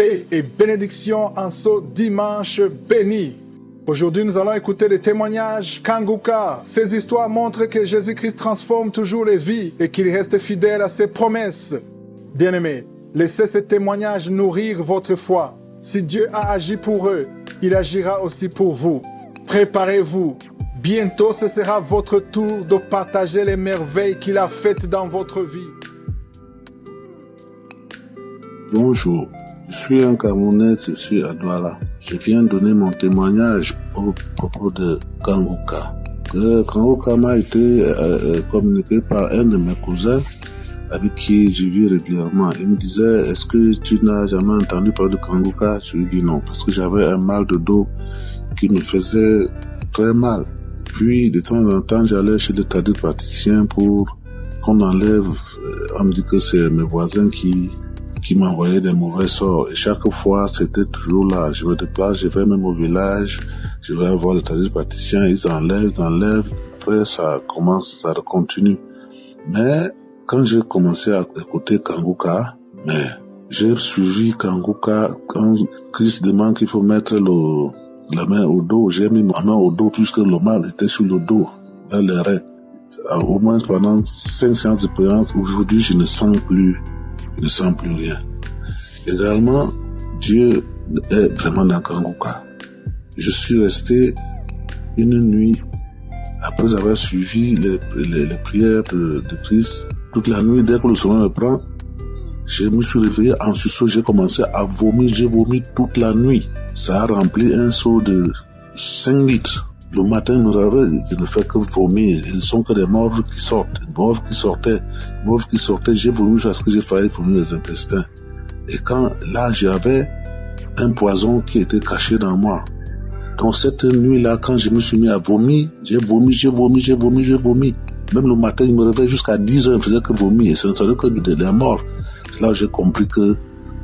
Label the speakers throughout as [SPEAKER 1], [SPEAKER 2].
[SPEAKER 1] paix et bénédiction en ce dimanche béni. Aujourd'hui, nous allons écouter les témoignages Kanguka. Ces histoires montrent que Jésus-Christ transforme toujours les vies et qu'il reste fidèle à ses promesses. Bien-aimés, laissez ces témoignages nourrir votre foi. Si Dieu a agi pour eux, il agira aussi pour vous. Préparez-vous. Bientôt, ce sera votre tour de partager les merveilles qu'il a faites dans votre vie.
[SPEAKER 2] Bonjour, je suis un Camerounais, je suis à Douala. Je viens donner mon témoignage au propos de Kanguka. Kanguka m'a été communiqué par un de mes cousins avec qui je vis régulièrement. Il me disait, est-ce que tu n'as jamais entendu parler de Kanguka? Je lui dis non, parce que j'avais un mal de dos qui me faisait très mal. Puis, de temps en temps, j'allais chez le tradipraticien pour qu'on enlève. On me dit que c'est mes voisins qui m'envoyaient des mauvais sorts. Et chaque fois, c'était toujours là. Je me déplace, je vais même au village, je vais voir le tradipraticien, ils enlèvent. Après, ça continue. Mais, quand j'ai commencé à écouter Kanguka, j'ai suivi Kanguka quand Christ demande qu'il faut mettre la main au dos. J'ai mis ma main au dos puisque le mal était sur le dos, vers les reins. Au moins pendant 5 séances de prière, aujourd'hui, je ne sens plus rien. Également, Dieu est vraiment dans Kanguka. Je suis resté une nuit, après avoir suivi les prières de Christ, toute la nuit, dès que le sommeil me prend, je me suis réveillé en sursaut, j'ai commencé à vomir, j'ai vomi toute la nuit. Ça a rempli un seau de 5 litres. Le matin, je me réveille, je ne fais que vomir. Ils ne sont que des morts qui sortaient. J'ai vomi jusqu'à ce que j'ai failli vomir les intestins. Et quand, là, j'avais un poison qui était caché dans moi. Donc, cette nuit-là, quand je me suis mis à vomir, j'ai vomi. Même le matin, il me réveille jusqu'à 10 heures, il ne faisait que vomir. Et ce ne serait que des morts. C'est là où j'ai compris que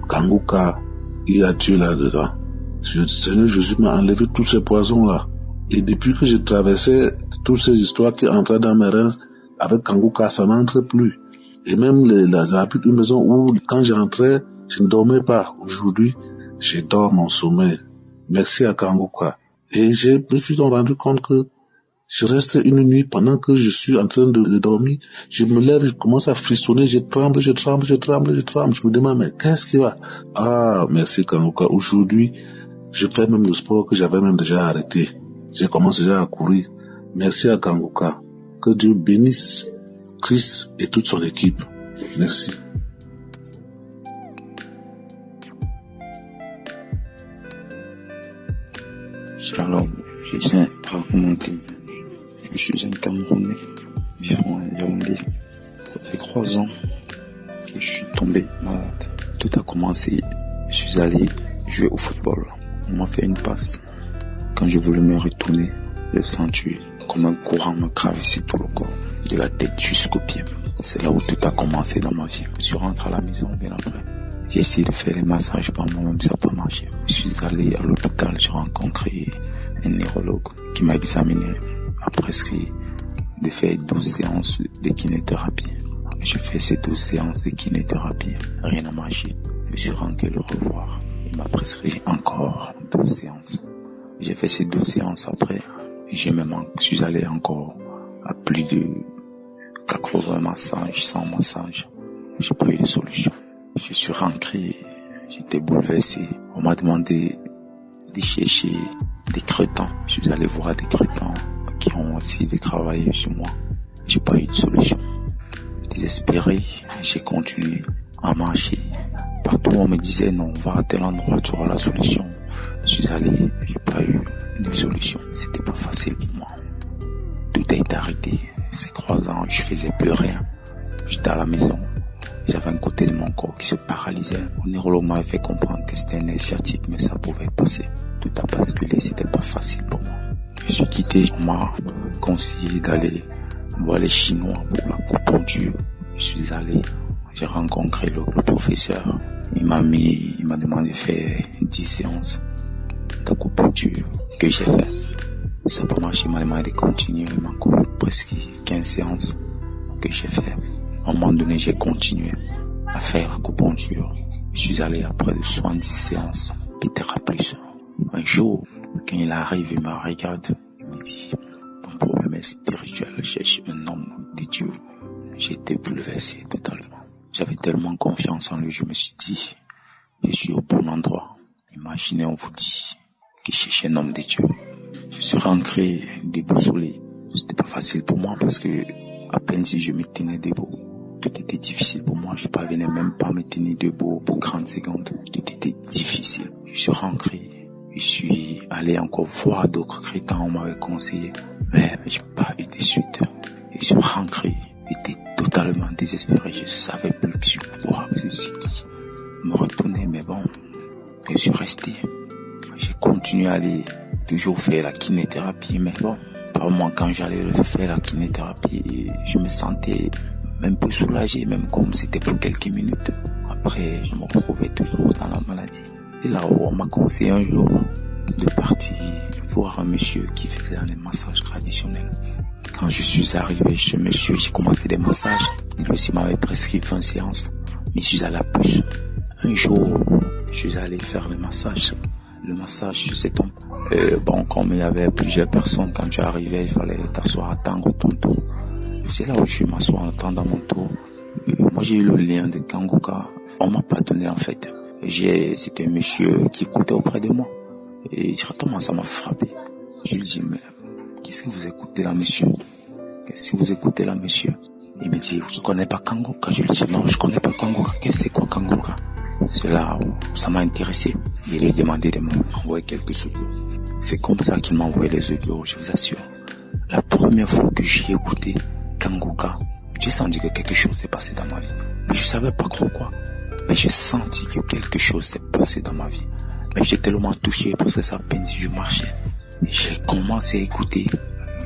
[SPEAKER 2] Kanguka, il y a Dieu là-dedans. Le Seigneur Jésus m'a enlevé tous ces poisons-là. Et depuis que j'ai traversé toutes ces histoires qui entraient dans mes reins, avec Kanguka, ça n'entre plus. Et même j'habite une maison où, quand j'entrais, je ne dormais pas. Aujourd'hui, je dors mon sommeil. Merci à Kanguka. Et je me suis rendu compte que je reste une nuit pendant que je suis en train de dormir. Je me lève, je commence à frissonner, je tremble. Je me demande, mais qu'est-ce qui va? Ah, merci Kanguka. Aujourd'hui, je fais même le sport que j'avais même déjà arrêté. Je commence déjà à courir. Merci à Kanguka. Que Dieu bénisse Christ et toute son équipe. Merci.
[SPEAKER 3] Shalom, je tiens à raconter. Je suis un Camerounais, vivant à Yaoundé. Ça fait 3 ans que je suis tombé malade. Tout a commencé, je suis allé jouer au football. On m'a fait une passe. Quand je voulais me retourner, j'ai senti comme un courant me traverser tout le corps, de la tête jusqu'aux pieds. C'est là où tout a commencé dans ma vie. Je suis rentré à la maison bien après. J'ai essayé de faire les massages par moi-même, ça n'a pas marché. Je suis allé à l'hôpital, j'ai rencontré un neurologue qui m'a examiné, m'a prescrit de faire 12 séances de kinéthérapie. J'ai fait ces 12 séances de kinéthérapie, rien n'a marché. Je suis rentré le revoir. Il m'a prescrit encore 12 séances. J'ai fait ces 2 séances après et je suis allé encore à plus de 80 massages, 100 massages. J'ai pas eu de solution. Je suis rentré, j'étais bouleversé. On m'a demandé de chercher des crétins. Je suis allé voir des crétins qui ont essayé de travailler sur moi. J'ai pas eu de solution. Désespéré, j'ai continué à marcher. Partout on me disait non, va à tel endroit, tu auras la solution. Je suis allé, j'ai pas eu de solution. C'était pas facile pour moi. Tout a été arrêté. Ces 3 ans, je faisais plus rien. J'étais à la maison. J'avais un côté de mon corps qui se paralysait. Le neurologue m'avait fait comprendre que c'était un nerf sciatique, mais ça pouvait passer. Tout a basculé, c'était pas facile pour moi. Je suis quitté, on m'a conseillé d'aller voir les Chinois pour la coupe. Je suis allé, j'ai rencontré le professeur. Il m'a demandé de faire 10 séances d'acupuncture que j'ai fait. Ça n'a pas marché, il m'a demandé de continuer. Il m'a encore presque 15 séances que j'ai fait. À un moment donné, j'ai continué à faire l'acupuncture. Je suis allé à près de 70 séances, peut-être plus. Un jour, quand il arrive, il me regarde, il me dit, ton problème est spirituel, cherche un homme de Dieu. J'ai été bouleversé totalement. J'avais tellement confiance en lui, je me suis dit, je suis au bon endroit. Imaginez, on vous dit que je cherche un homme de Dieu. Je suis rentré déboussolé. C'était pas facile pour moi parce que à peine si je me tenais debout, tout était difficile pour moi. Je parvenais même pas à me tenir debout pour 30 secondes. Tout était difficile. Je suis rentré. Je suis allé encore voir d'autres chrétiens, on m'avait conseillé. Mais j'ai pas eu de suite. Je suis rentré. J'étais totalement désespéré. Je savais plus sur quoi, c'est qui me retourner, mais bon, je suis resté. J'ai continué à aller toujours faire la kinéthérapie, mais bon, par moi, quand j'allais faire la kinéthérapie, je me sentais même peu soulagé, même comme c'était pour quelques minutes. Après, je me retrouvais toujours dans la maladie. Et là, on m'a conseillé un jour de partir voir un monsieur qui faisait des massages traditionnels. Quand je suis arrivé chez monsieur, j'ai commencé des massages. Il aussi m'avait prescrit 20 séances, mais je suis allé à plus. Un jour, je suis allé faire le massage sur cet homme. Bon, comme il y avait plusieurs personnes, quand j'arrivais, il fallait t'asseoir, attendre ton tour. C'est là où je m'assois en attendant mon tour. Moi, j'ai eu le lien de Kanguka. On m'a pas donné, en fait. C'était un monsieur qui écoutait auprès de moi. Et directement, ça m'a frappé. Je lui dis, mais qu'est-ce que vous écoutez là, monsieur? Qu'est-ce que vous écoutez là, monsieur? Il me dit, je connais pas Kanguka. Je lui dis, non, je connais pas Kanguka. Qu'est-ce que c'est quoi Kanguka? C'est là où ça m'a intéressé. Il lui a demandé de m'envoyer quelques audios. C'est comme ça qu'il m'a envoyé les audios, je vous assure. La première fois que j'ai écouté Kanguka, j'ai senti que quelque chose s'est passé dans ma vie. Mais je savais pas trop quoi. Mais j'ai senti que quelque chose s'est passé dans ma vie. Mais j'étais tellement touché parce que ça peine si je marchais. J'ai commencé à écouter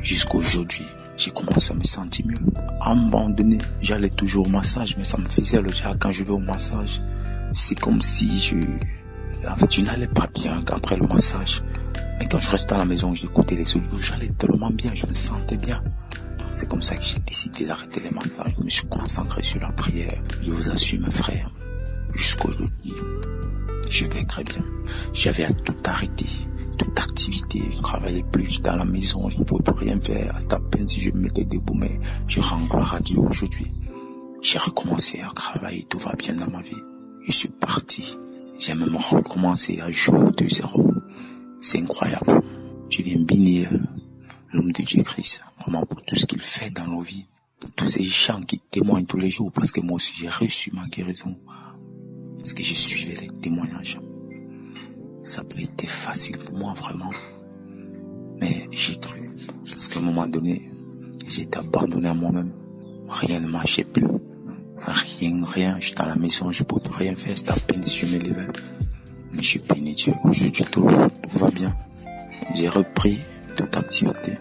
[SPEAKER 3] jusqu'aujourd'hui. J'ai commencé à me sentir mieux. À un moment donné, j'allais toujours au massage, mais ça me faisait le genre quand je vais au massage. C'est comme si je n'allais pas bien après le massage. Mais quand je restais à la maison, j'écoutais les audios, j'allais tellement bien, je me sentais bien. C'est comme ça que j'ai décidé d'arrêter les massages. Je me suis concentré sur la prière. Je vous assure, mes frères, jusqu'aujourd'hui, je vais très bien. J'avais à tout arrêter, toute activité. Je travaillais plus dans la maison, je ne pouvais plus rien faire. À peine si je me mettais debout, mais je rends gloire à Dieu aujourd'hui. J'ai recommencé à travailler, tout va bien dans ma vie. Je suis parti. J'ai même recommencé à jouer de zéro. C'est incroyable. Je viens bénir l'homme de Dieu Christ, vraiment pour tout ce qu'il fait dans nos vies, pour tous ces gens qui témoignent tous les jours, parce que moi aussi j'ai reçu ma guérison, parce que je suivais les témoignages. Ça peut être facile pour moi vraiment, mais j'ai cru, parce qu'à un moment donné, j'ai été abandonné à moi-même. Rien ne marchait plus, rien, j'étais à la maison, je ne pouvais rien faire, c'était à peine si je me levais. Mais je suis béni Dieu, aujourd'hui tout va bien. J'ai repris toute activité.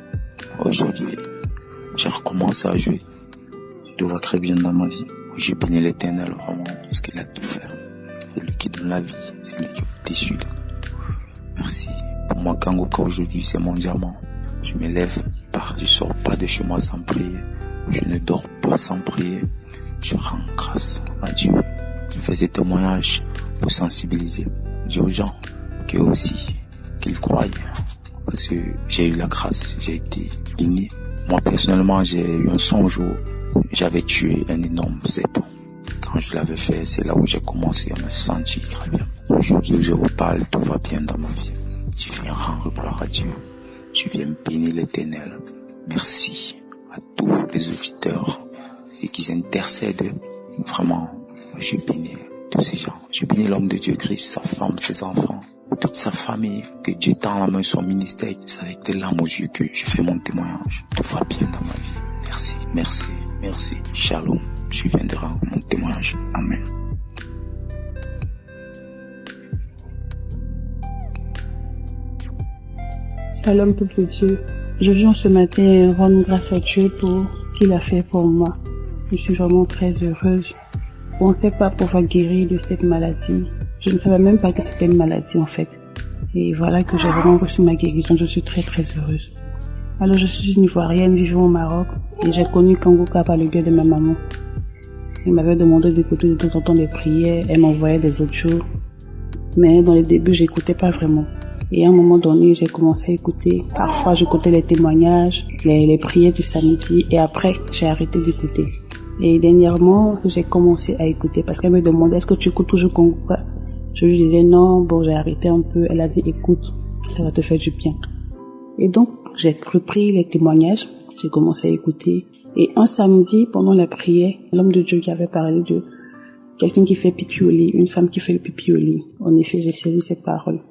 [SPEAKER 3] Aujourd'hui, j'ai recommencé à jouer. Tout va très bien dans ma vie. J'ai béni l'Éternel vraiment parce qu'il a tout fait. C'est lui qui donne la vie, c'est lui qui est au-dessus de tout. Merci. Pour moi, Kanguka aujourd'hui, c'est mon diamant. Je me lève pas, je sors pas de chez moi sans prier. Je ne dors pas sans prier. Je rends grâce à Dieu. Je fais ces témoignages pour sensibiliser. Dire aux gens qu'eux aussi, qu'ils croient. Parce que j'ai eu la grâce, j'ai été béni. Moi personnellement, j'ai eu un songe où j'avais tué un énorme serpent. Quand je l'avais fait, c'est là où j'ai commencé à me sentir très bien. Aujourd'hui où je vous parle, tout va bien dans ma vie. Je viens rendre gloire à Dieu. Je viens bénir l'Éternel. Merci à tous les auditeurs, ceux qui intercèdent. Vraiment, je bénis tous ces gens. Je bénis l'homme de Dieu Christ, sa femme, ses enfants, toute sa famille, que Dieu tend la main son ministère. C'est avec des larmes aux yeux que je fais mon témoignage. Tout va bien dans ma vie. Merci, merci, merci. Shalom. Je viens de rendre mon témoignage. Amen.
[SPEAKER 4] Shalom, peuple de Dieu. Je viens ce matin rendre grâce à Dieu pour ce qu'il a fait pour moi. Je suis vraiment très heureuse. On ne sait pas pouvoir guérir de cette maladie. Je ne savais même pas que c'était une maladie en fait. Et voilà que j'ai vraiment reçu ma guérison. Je suis très très heureuse. Alors je suis une Ivoirienne vivant au Maroc et j'ai connu Kanguka par le biais de ma maman. Elle m'avait demandé d'écouter de temps en temps des prières. Elle m'envoyait des autres jours. Mais dans les débuts, j'écoutais pas vraiment. Et à un moment donné, j'ai commencé à écouter. Parfois, j'écoutais les témoignages, les prières du samedi. Et après, j'ai arrêté d'écouter. Et dernièrement, j'ai commencé à écouter parce qu'elle me demandait, est-ce que tu écoutes toujours Kanguka? Je lui disais non, bon, j'ai arrêté un peu. Elle a dit, écoute, ça va te faire du bien. Et donc, j'ai repris les témoignages. J'ai commencé à écouter. Et un samedi, pendant la prière, l'homme de Dieu qui avait parlé de quelqu'un qui fait pipi au lit, une femme qui fait le pipi au lit. En effet, j'ai saisi cette parole.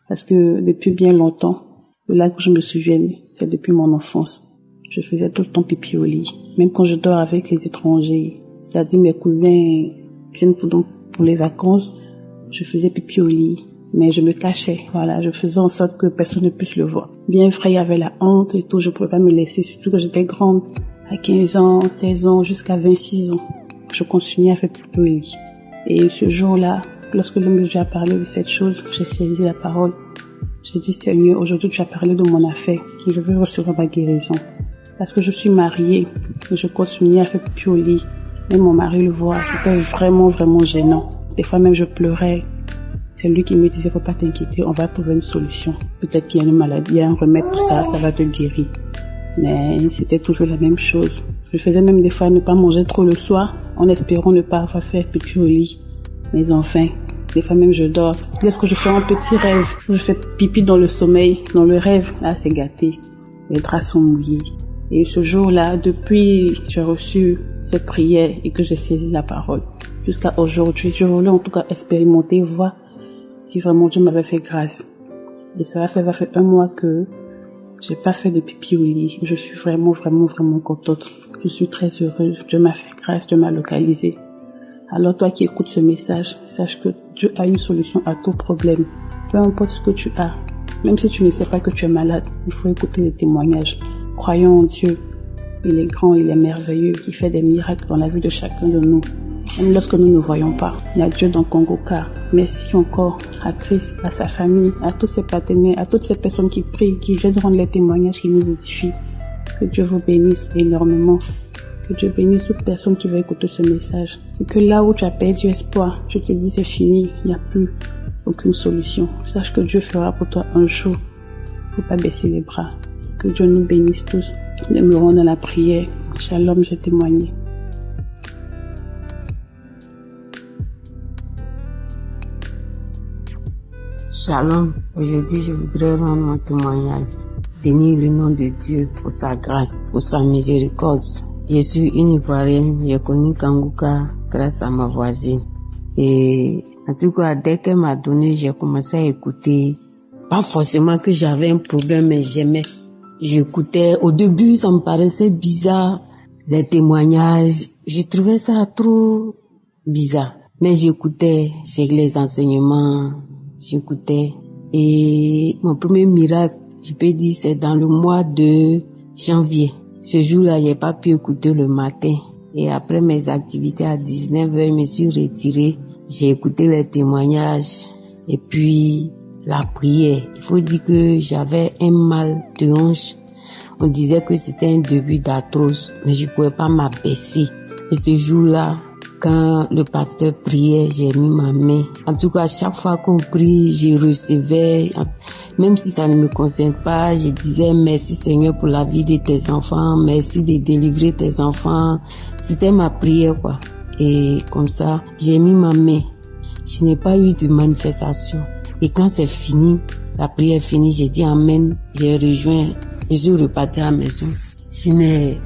[SPEAKER 4] Parce que depuis bien longtemps, là que je me souvienne, c'est depuis mon enfance. Je faisais tout le temps pipi au lit. Même quand je dors avec les étrangers, c'est-à-dire mes cousins viennent pour les vacances, je faisais pipi au lit. Mais je me cachais, voilà, je faisais en sorte que personne ne puisse le voir. Bien vrai, il y avait la honte et tout, je pouvais pas me laisser, surtout que j'étais grande, à 15 ans, 16 ans, jusqu'à 26 ans. Je continuais à faire pipi au lit. Et ce jour-là, lorsque l'homme de Dieu a parlé de cette chose, j'ai saisi la parole. J'ai dit, Seigneur, aujourd'hui tu as parlé de mon affaire et je veux recevoir ma guérison. Parce que je suis mariée et je continuais à faire pipi au lit. Même mon mari le voit, c'était vraiment, vraiment gênant. Des fois même je pleurais. C'est lui qui me disait, faut pas t'inquiéter, on va trouver une solution. Peut-être qu'il y a une maladie, il y a un remède pour ça, ça va te guérir. Mais c'était toujours la même chose. Je faisais même des fois ne pas manger trop le soir, en espérant ne pas faire pipi au lit. Mais enfin, des fois même je dors. Lorsque je fais un petit rêve, je fais pipi dans le sommeil, dans le rêve, là c'est gâté. Les draps sont mouillés. Et ce jour-là, depuis j'ai reçu cette prière et que j'ai saisi la parole, jusqu'à aujourd'hui, je voulais en tout cas expérimenter, voir si vraiment Dieu m'avait fait grâce. Et ça va faire 1 mois que j'ai pas fait de pipi au lit. Je suis vraiment, vraiment, vraiment contente. Je suis très heureuse. Dieu m'a fait grâce, Dieu m'a localisée. Alors toi qui écoutes ce message, sache que Dieu a une solution à tout problème. Peu importe ce que tu as, même si tu ne sais pas que tu es malade, il faut écouter les témoignages. Croyons en Dieu. Il est grand, il est merveilleux. Il fait des miracles dans la vie de chacun de nous. Même lorsque nous ne voyons pas, il y a Dieu dans Kanguka. Merci encore à Christ, à sa famille, à tous ses partenaires, à toutes ces personnes qui prient, qui viennent rendre les témoignages qui nous édifient. Que Dieu vous bénisse énormément. Que Dieu bénisse toute personne qui va écouter ce message. Et que là où tu as perdu espoir, tu te dis c'est fini, il n'y a plus aucune solution. Sache que Dieu fera pour toi un jour. Faut pas baisser les bras. Que Dieu nous bénisse tous. Demeurons dans la prière. Shalom, j'ai témoigné.
[SPEAKER 5] Shalom, aujourd'hui je voudrais rendre mon témoignage. Bénir le nom de Dieu pour sa grâce, pour sa miséricorde. Je suis une Ivoirienne, j'ai connu Kanguka grâce à ma voisine. Et en tout cas, dès qu'elle m'a donné, j'ai commencé à écouter. Pas forcément que j'avais un problème, mais j'aimais. J'écoutais. Au début, ça me paraissait bizarre, les témoignages. Je trouvais ça trop bizarre. Mais j'écoutais, j'ai les enseignements, j'écoutais. Et mon premier miracle, je peux dire, c'est dans le mois de janvier. Ce jour-là, j'ai pas pu écouter le matin. Et après mes activités à 19h, je me suis retirée. J'ai écouté les témoignages et puis la prière. Il faut dire que j'avais un mal de hanche. On disait que c'était un début d'arthrose, mais je pouvais pas m'abaisser. Et ce jour-là, quand le pasteur priait, j'ai mis ma main. En tout cas, chaque fois qu'on prie, je recevais, même si ça ne me concerne pas, je disais merci Seigneur pour la vie de tes enfants, merci de délivrer tes enfants. C'était ma prière, quoi. Et comme ça, j'ai mis ma main. Je n'ai pas eu de manifestation. Et quand c'est fini, la prière est finie, j'ai dit amen, j'ai rejoint, je suis reparti à la maison. Je n'ai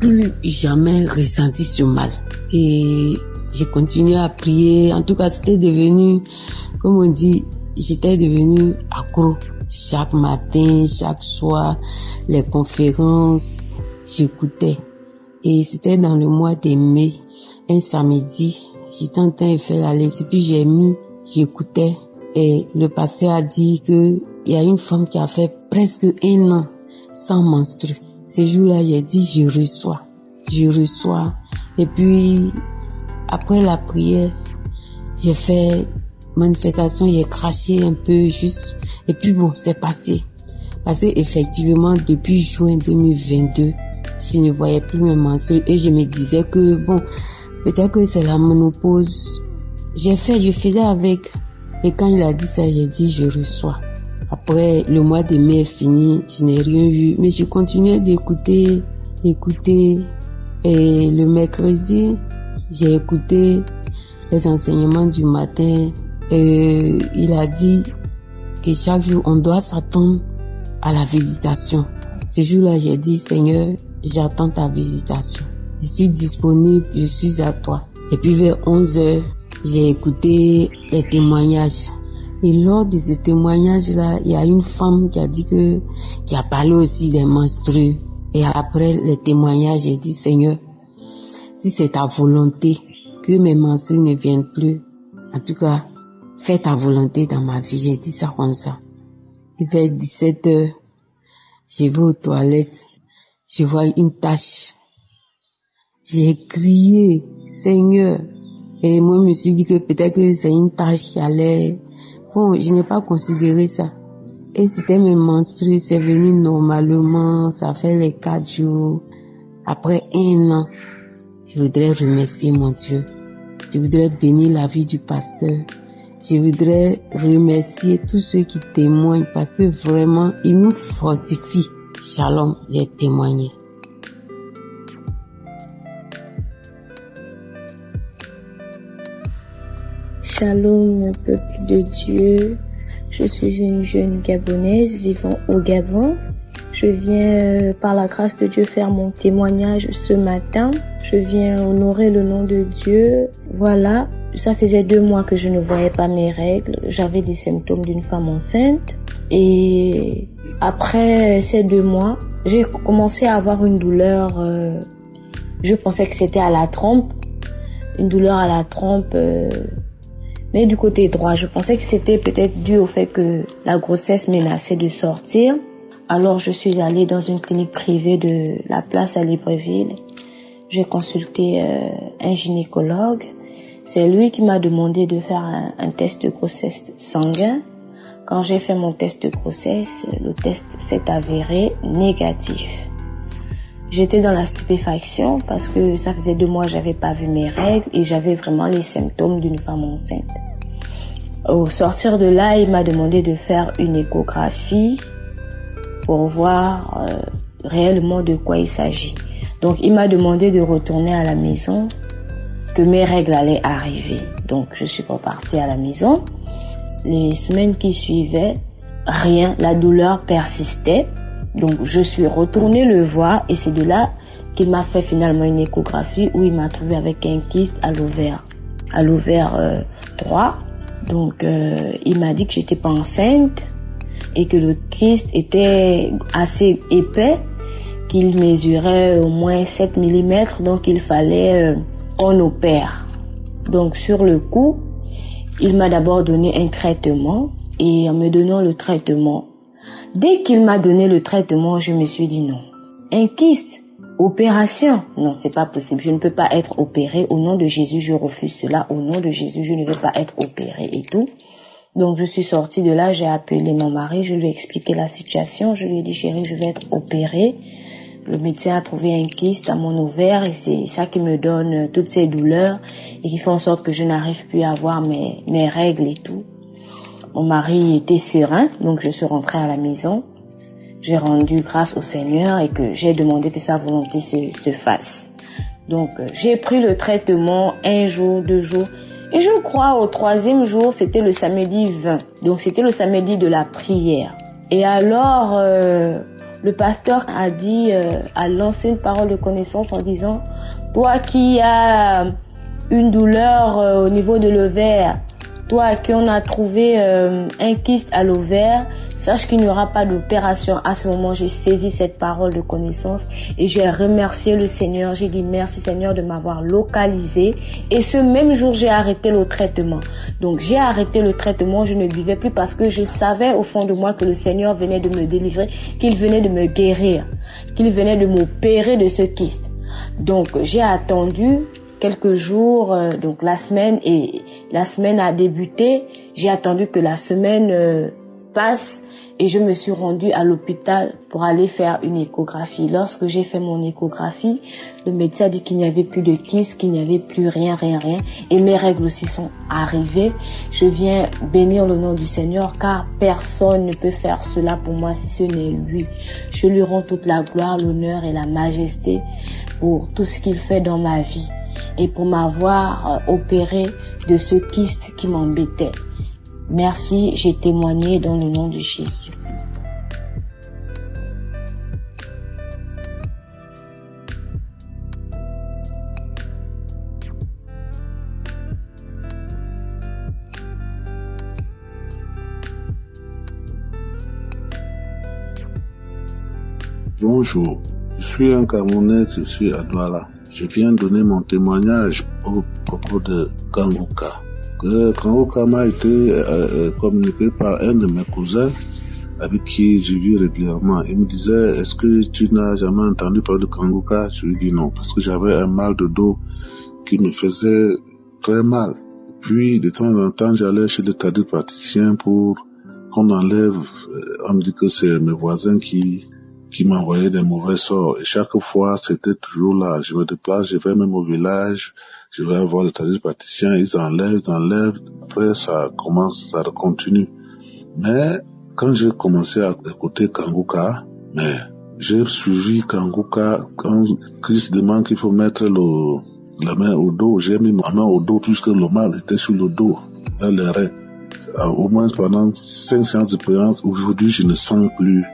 [SPEAKER 5] plus jamais ressenti ce mal. Et j'ai continué à prier. En tout cas, c'était devenu, comme on dit, j'étais devenue accro. Chaque matin, chaque soir, les conférences, j'écoutais. Et c'était dans le mois de mai, un samedi, j'étais en train de faire la lecture, puis j'écoutais. Et le pasteur a dit que il y a une femme qui a fait presque 1 an sans menstruer. Ce jour-là, j'ai dit, je reçois. Et puis, après la prière, j'ai fait manifestation, j'ai craché un peu juste. Et puis bon, c'est passé. Parce que effectivement, depuis juin 2022, je ne voyais plus mes menstrues. Et je me disais que bon, peut-être que c'est la ménopause. Je faisais avec. Et quand il a dit ça, j'ai dit je reçois. Après, le mois de mai est fini, je n'ai rien vu. Mais je continuais d'écouter. Et le mercredi, j'ai écouté les enseignements du matin. Et il a dit que chaque jour, on doit s'attendre à la visitation. Ce jour-là, j'ai dit, Seigneur, j'attends ta visitation. Je suis disponible, je suis à toi. Et puis vers 11h, j'ai écouté les témoignages. Et lors de ce témoignage-là, il y a une femme qui a parlé aussi des menstrues. Et après les témoignages, j'ai dit, Seigneur, si c'est ta volonté que mes menstrues ne viennent plus, en tout cas, fais ta volonté dans ma vie. J'ai dit ça comme ça. Et vers 17h, je vais aux toilettes, je vois une tache. J'ai crié, Seigneur. Et moi, je me suis dit que peut-être que c'est une tache qui allait. Bon, je n'ai pas considéré ça. Et c'était mes menstrues, c'est venu normalement, ça fait les 4 jours. Après 1 an, je voudrais remercier mon Dieu. Je voudrais bénir la vie du pasteur. Je voudrais remercier tous ceux qui témoignent parce que vraiment, ils nous fortifient. Shalom, j'ai témoigné.
[SPEAKER 6] Shalom, peuple de Dieu. Je suis une jeune Gabonaise vivant au Gabon. Je viens par la grâce de Dieu faire mon témoignage ce matin. Je viens honorer le nom de Dieu. Voilà, ça faisait 2 mois que je ne voyais pas mes règles. J'avais des symptômes d'une femme enceinte. Et après ces 2 mois, j'ai commencé à avoir une douleur. Je pensais que c'était à la trompe. Une douleur à la trompe. Mais du côté droit, je pensais que c'était peut-être dû au fait que la grossesse menaçait de sortir. Alors je suis allée dans une clinique privée de la place à Libreville. J'ai consulté un gynécologue. C'est lui qui m'a demandé de faire un test de grossesse sanguin. Quand j'ai fait mon test de grossesse, le test s'est avéré négatif. J'étais dans la stupéfaction parce que ça faisait 2 mois que j'avais pas vu mes règles et j'avais vraiment les symptômes d'une femme enceinte. Au sortir de là, il m'a demandé de faire une échographie pour voir réellement de quoi il s'agit. Donc il m'a demandé de retourner à la maison, que mes règles allaient arriver. Donc je suis repartie à la maison. Les semaines qui suivaient, rien, la douleur persistait. Donc je suis retournée le voir et c'est de là qu'il m'a fait finalement une échographie où il m'a trouvé avec un kyste à l'ovaire 3. Donc il m'a dit que j'étais pas enceinte et que le kyste était assez épais, qu'il mesurait au moins 7 mm, donc il fallait qu'on opère. Donc sur le coup, il m'a d'abord donné un traitement et en me donnant le traitement, dès qu'il m'a donné le traitement, je me suis dit non. Un kyste, opération, non, c'est pas possible. Je ne peux pas être opérée. Au nom de Jésus, je refuse cela. Au nom de Jésus, je ne veux pas être opérée et tout. Donc je suis sortie de là, j'ai appelé mon mari, je lui ai expliqué la situation. Je lui ai dit, chérie, je vais être opérée. Le médecin a trouvé un kyste à mon ovaire et c'est ça qui me donne toutes ces douleurs et qui fait en sorte que je n'arrive plus à avoir mes règles et tout. Mon mari était serein, donc je suis rentrée à la maison. J'ai rendu grâce au Seigneur et que j'ai demandé que sa volonté se fasse. Donc j'ai pris le traitement 1 jour, 2 jours. Et je crois au 3e jour, c'était le samedi 20. Donc c'était le samedi de la prière. Et alors, le pasteur a lancé une parole de connaissance en disant, toi qui as une douleur au niveau de l'ovaire, toi à qui on a trouvé un kyste à l'ovaire, sache qu'il n'y aura pas d'opération. À ce moment, j'ai saisi cette parole de connaissance et j'ai remercié le Seigneur. J'ai dit merci Seigneur de m'avoir localisé. Et ce même jour, j'ai arrêté le traitement. Donc j'ai arrêté le traitement, je ne buvais plus parce que je savais au fond de moi que le Seigneur venait de me délivrer, qu'il venait de me guérir, qu'il venait de m'opérer de ce kyste. Donc j'ai attendu quelques jours, donc la semaine a débuté. J'ai attendu que la semaine passe et je me suis rendue à l'hôpital pour aller faire une échographie. Lorsque j'ai fait mon échographie, le médecin a dit qu'il n'y avait plus de kyste, qu'il n'y avait plus rien. Et mes règles aussi sont arrivées. Je viens bénir le nom du Seigneur car personne ne peut faire cela pour moi si ce n'est lui. Je lui rends toute la gloire, l'honneur et la majesté pour tout ce qu'il fait dans ma vie et pour m'avoir opéré de ce kyste qui m'embêtait. Merci, j'ai témoigné dans le nom de Jésus.
[SPEAKER 2] Bonjour, je suis un Camerounais, je suis à Douala. Je viens donner mon témoignage au propos de Kanguka. Kanguka m'a été communiqué par un de mes cousins avec qui je vis régulièrement. Il me disait, est-ce que tu n'as jamais entendu parler de Kanguka? Je lui dis non, parce que j'avais un mal de dos qui me faisait très mal. Puis, de temps en temps, j'allais chez le tradipraticien pour qu'on enlève. On me dit que c'est mes voisins qui m'envoyaient des mauvais sorts. Et chaque fois, c'était toujours là. Je me déplace, je vais même au village, je vais voir le tradipraticien, ils enlèvent. Après, ça continue. Mais, quand j'ai commencé à écouter Kanguka, j'ai suivi Kanguka quand Christ demande qu'il faut mettre la main au dos. J'ai mis ma main au dos puisque le mal était sur le dos, vers les reins. Au moins pendant 5 séances de prière, aujourd'hui, je ne sens plus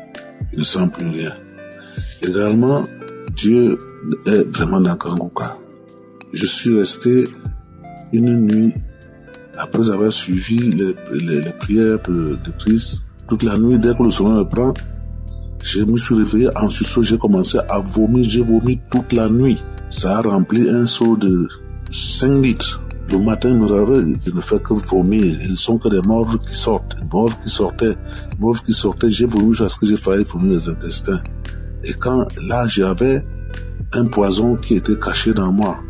[SPEAKER 2] rien. Également, Dieu est vraiment dans Kanguka. Je suis resté une nuit, après avoir suivi les prières de Christ, toute la nuit, dès que le sommeil me prend, je me suis réveillé en sursaut, j'ai commencé à vomir, j'ai vomi toute la nuit. Ça a rempli un seau de 5 litres. Le matin, je me réveille, je ne fais que vomir. Ils sont que des morts qui sortaient. J'ai vomi jusqu'à ce que j'ai failli vomir les intestins. Et quand, là, j'avais un poison qui était caché dans moi.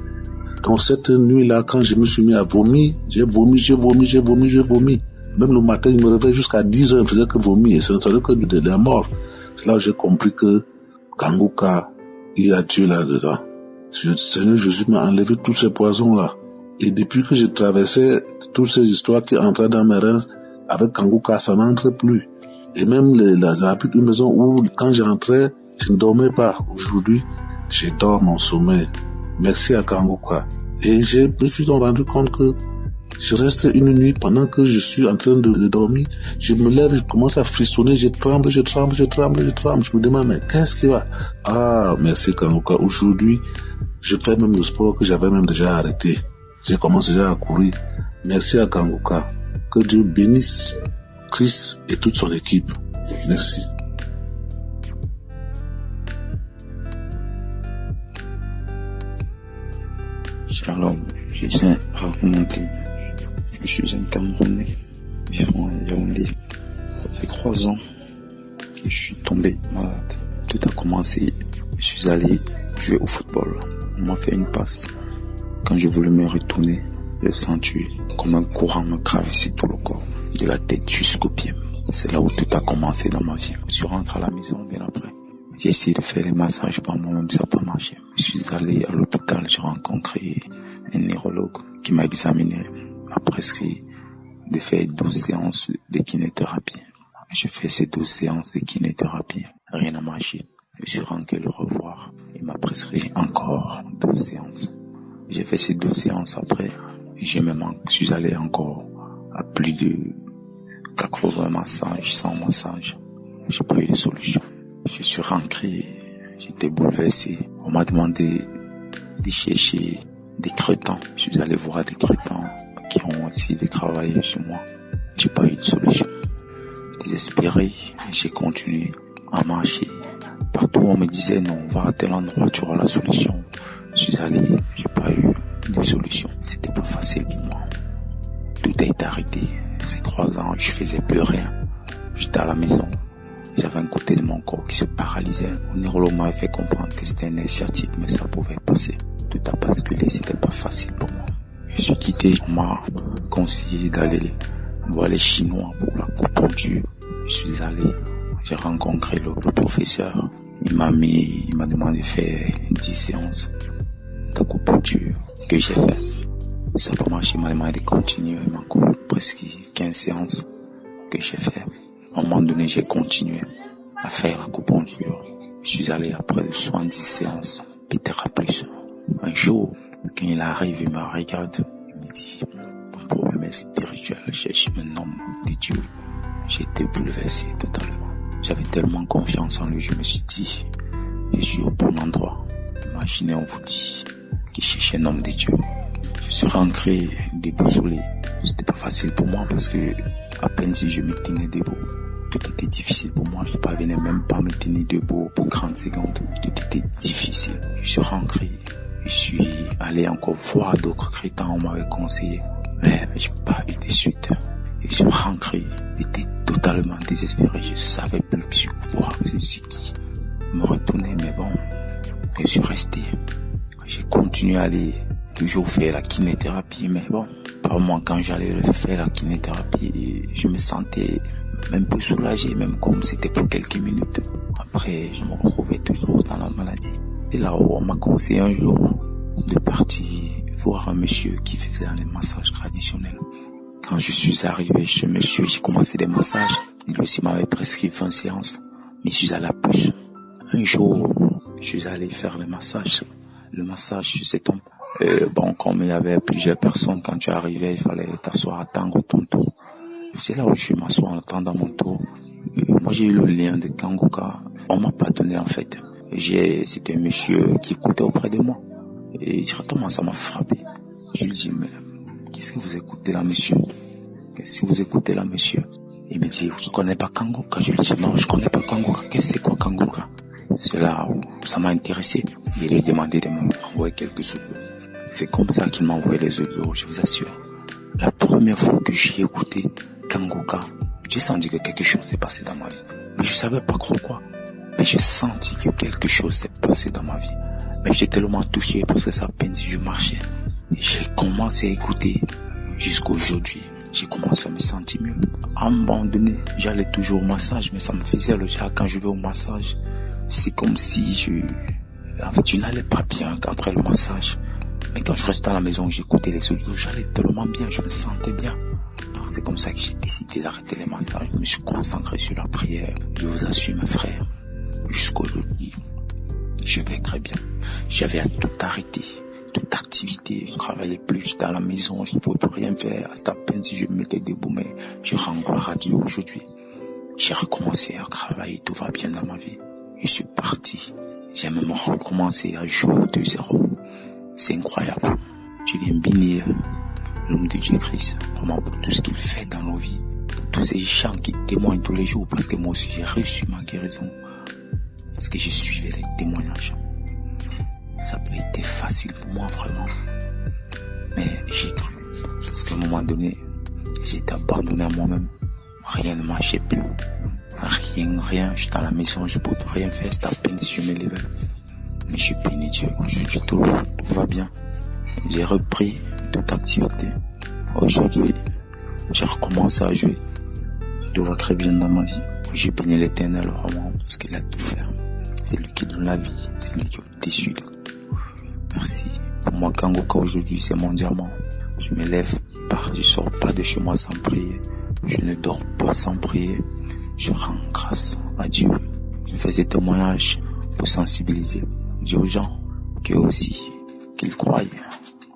[SPEAKER 2] Donc, cette nuit-là, quand je me suis mis à vomir, j'ai vomi. Même le matin, je me réveille jusqu'à 10 heures, je ne faisais que vomir. Et ce ne serait que des morts. C'est là où j'ai compris que Kanguka, il y a Dieu là-dedans. Le Seigneur Jésus m'a enlevé tous ces poisons-là. Et depuis que j'ai traversé toutes ces histoires qui entraient dans mes reins, avec Kanguka, ça n'entre plus. Et même j'habite une maison où, quand j'entrais, je ne dormais pas. Aujourd'hui, je dors mon sommeil. Merci à Kanguka. Et je me suis rendu compte que je reste une nuit pendant que je suis en train de dormir. Je me lève, je commence à frissonner, je tremble. Je me demande, mais qu'est-ce qui va? Ah, merci Kanguka. Aujourd'hui, je fais même le sport que j'avais même déjà arrêté. J'ai commencé déjà à courir. Merci à Kanguka. Que Dieu bénisse Christ et toute son équipe. Merci.
[SPEAKER 3] Shalom, je tiens à raconter. Je suis un Camerounais, vivant à Yaoundé. Ça fait 3 ans que je suis tombé malade. Tout a commencé, je suis allé jouer au football. On m'a fait une passe. Quand je voulais me retourner, j'ai senti comme un courant me traverser tout le corps, de la tête jusqu'aux pieds. C'est là où tout a commencé dans ma vie. Je suis rentré à la maison bien après. J'ai essayé de faire les massages par moi-même, ça n'a pas marché. Je suis allé à l'hôpital, j'ai rencontré un neurologue qui m'a examiné, m'a prescrit de faire 12 séances de kinéthérapie. J'ai fait ces 12 séances de kinéthérapie, rien n'a marché. Je suis rentré le revoir, il m'a prescrit encore 12 séances. J'ai fait ces 2 séances après, et je suis allé encore à plus de 80 massages, 100 massages. J'ai pas eu de solution. Je suis rentré, j'étais bouleversé. On m'a demandé de chercher des crétins. Je suis allé voir des crétins qui ont essayé de travailler sur moi. J'ai pas eu de solution. Désespéré, j'ai continué à marcher. Partout on me disait non, va à tel endroit, tu auras la solution. Je suis allé, j'ai pas eu de solution. C'était pas facile pour moi. Tout a été arrêté. Ces 3 ans, je faisais plus rien. J'étais à la maison. J'avais un côté de mon corps qui se paralysait. Le neurologue m'avait fait comprendre que c'était un nerf sciatique, mais ça pouvait passer. Tout a basculé, c'était pas facile pour moi. Je suis quitté, on m'a conseillé d'aller voir les Chinois pour la coupe du Je suis allé, j'ai rencontré le professeur. Il m'a demandé de faire 10 séances d'acupuncture que j'ai fait. Ça n'a pas marché, il m'a demandé de continuer. Il m'a coupé presque 15 séances que j'ai fait. À un moment donné, j'ai continué à faire l'acupuncture. Je suis allé après 70 séances, peut-être plus. Un jour, quand il arrive, il me regarde, il me dit, ton problème est spirituel, cherche un homme de Dieu. J'ai été bouleversé totalement. J'avais tellement confiance en lui, je me suis dit, je suis au bon endroit. Imaginez, on vous dit qu'il cherche un homme de Dieu. Je suis rentré déboussolé. C'était pas facile pour moi parce que à peine si je me tenais debout, tout était difficile pour moi. Je parvenais même pas à me tenir debout pour 30 secondes. Tout était difficile. Je suis rentré. Je suis allé encore voir d'autres chrétiens, on m'avait conseillé. Mais j'ai pas eu de suite. Et je suis rentré. J'étais totalement désespéré. Je savais plus que je pourrais ceci qui me retournait. Mais bon, je suis resté. J'ai continué à aller toujours faire la kinéthérapie. Mais bon, par moi, quand j'allais faire la kinéthérapie, je me sentais même peu soulagé, même comme c'était pour quelques minutes. Après, je me retrouvais toujours dans la maladie. Et là, on m'a conseillé un jour de partir voir un monsieur qui faisait des massages traditionnels. Quand je suis arrivé chez monsieur, j'ai commencé des massages. Il aussi m'avait prescrit 20 séances. Mais je suis allé à plus. Un jour, je suis allé faire le massage chez cet homme. Bon, comme il y avait plusieurs personnes, quand tu arrivais, il fallait t'asseoir, attendre ton tour. C'est là où je m'assois en attendant mon tour. Moi, j'ai eu le lien de Kanguka. On m'a pas donné, en fait. C'était un monsieur qui écoutait auprès de moi. Et directement, ça m'a frappé. Je lui dis, mais qu'est-ce que vous écoutez là, monsieur? Qu'est-ce que vous écoutez là, monsieur? Il me dit, je connais pas Kanguka. Je lui dis, non, je connais pas Kanguka. Qu'est-ce que c'est quoi Kanguka? C'est là où ça m'a intéressé. Il a demandé de m'envoyer quelques audios. C'est comme ça qu'il m'a envoyé les audios, je vous assure. La première fois que j'ai écouté Kanguka, j'ai senti que quelque chose s'est passé dans ma vie. Mais je savais pas trop quoi. Mais j'ai senti que quelque chose s'est passé dans ma vie. Mais j'étais tellement touché parce que ça peine si je marchais. Et j'ai commencé à écouter jusqu'aujourd'hui. J'ai commencé à me sentir mieux. À un moment donné, j'allais toujours au massage, mais ça me faisait le genre quand je vais au massage. C'est comme si je n'allais pas bien après le massage. Mais quand je restais à la maison, j'écoutais les audios, j'allais tellement bien, je me sentais bien. C'est comme ça que j'ai décidé d'arrêter les massages. Je me suis concentré sur la prière. Je vous assure, mes frères, jusqu'aujourd'hui, je vais très bien. J'avais à tout arrêter, toute activité. Je travaillais plus dans la maison, je ne pouvais plus rien faire. À peine si je me mettais debout, mais je rends gloire à Dieu aujourd'hui. J'ai recommencé à travailler, tout va bien dans ma vie. Je suis parti. J'ai même recommencé à jouer de 0. C'est incroyable. Je viens bénir l'homme de Dieu Christ, vraiment pour tout ce qu'il fait dans nos vies, pour tous ces gens qui témoignent tous les jours, parce que moi aussi j'ai reçu ma guérison, parce que je suivais les témoignages. Ça n'a pas été facile pour moi vraiment, mais j'ai cru, parce qu'à un moment donné, j'ai été abandonné à moi-même, rien ne marchait plus, rien, j'étais à la maison, je ne pouvais rien faire, c'était à peine si je me levais. Mais je suis béni Dieu, aujourd'hui tout va bien. J'ai repris toute activité. Aujourd'hui, j'ai recommencé à jouer. Tout va très bien dans ma vie. J'ai béni l'Éternel vraiment parce qu'il a tout fait. C'est lui qui donne la vie, c'est lui qui est au-dessus de tout. Merci. Pour moi, Kanguka aujourd'hui, c'est mon diamant. Je me lève pas, je sors pas de chez moi sans prier. Je ne dors pas sans prier. Je rends grâce à Dieu. Je fais ces témoignages pour sensibiliser. Dire aux gens qu'eux aussi, qu'ils croient.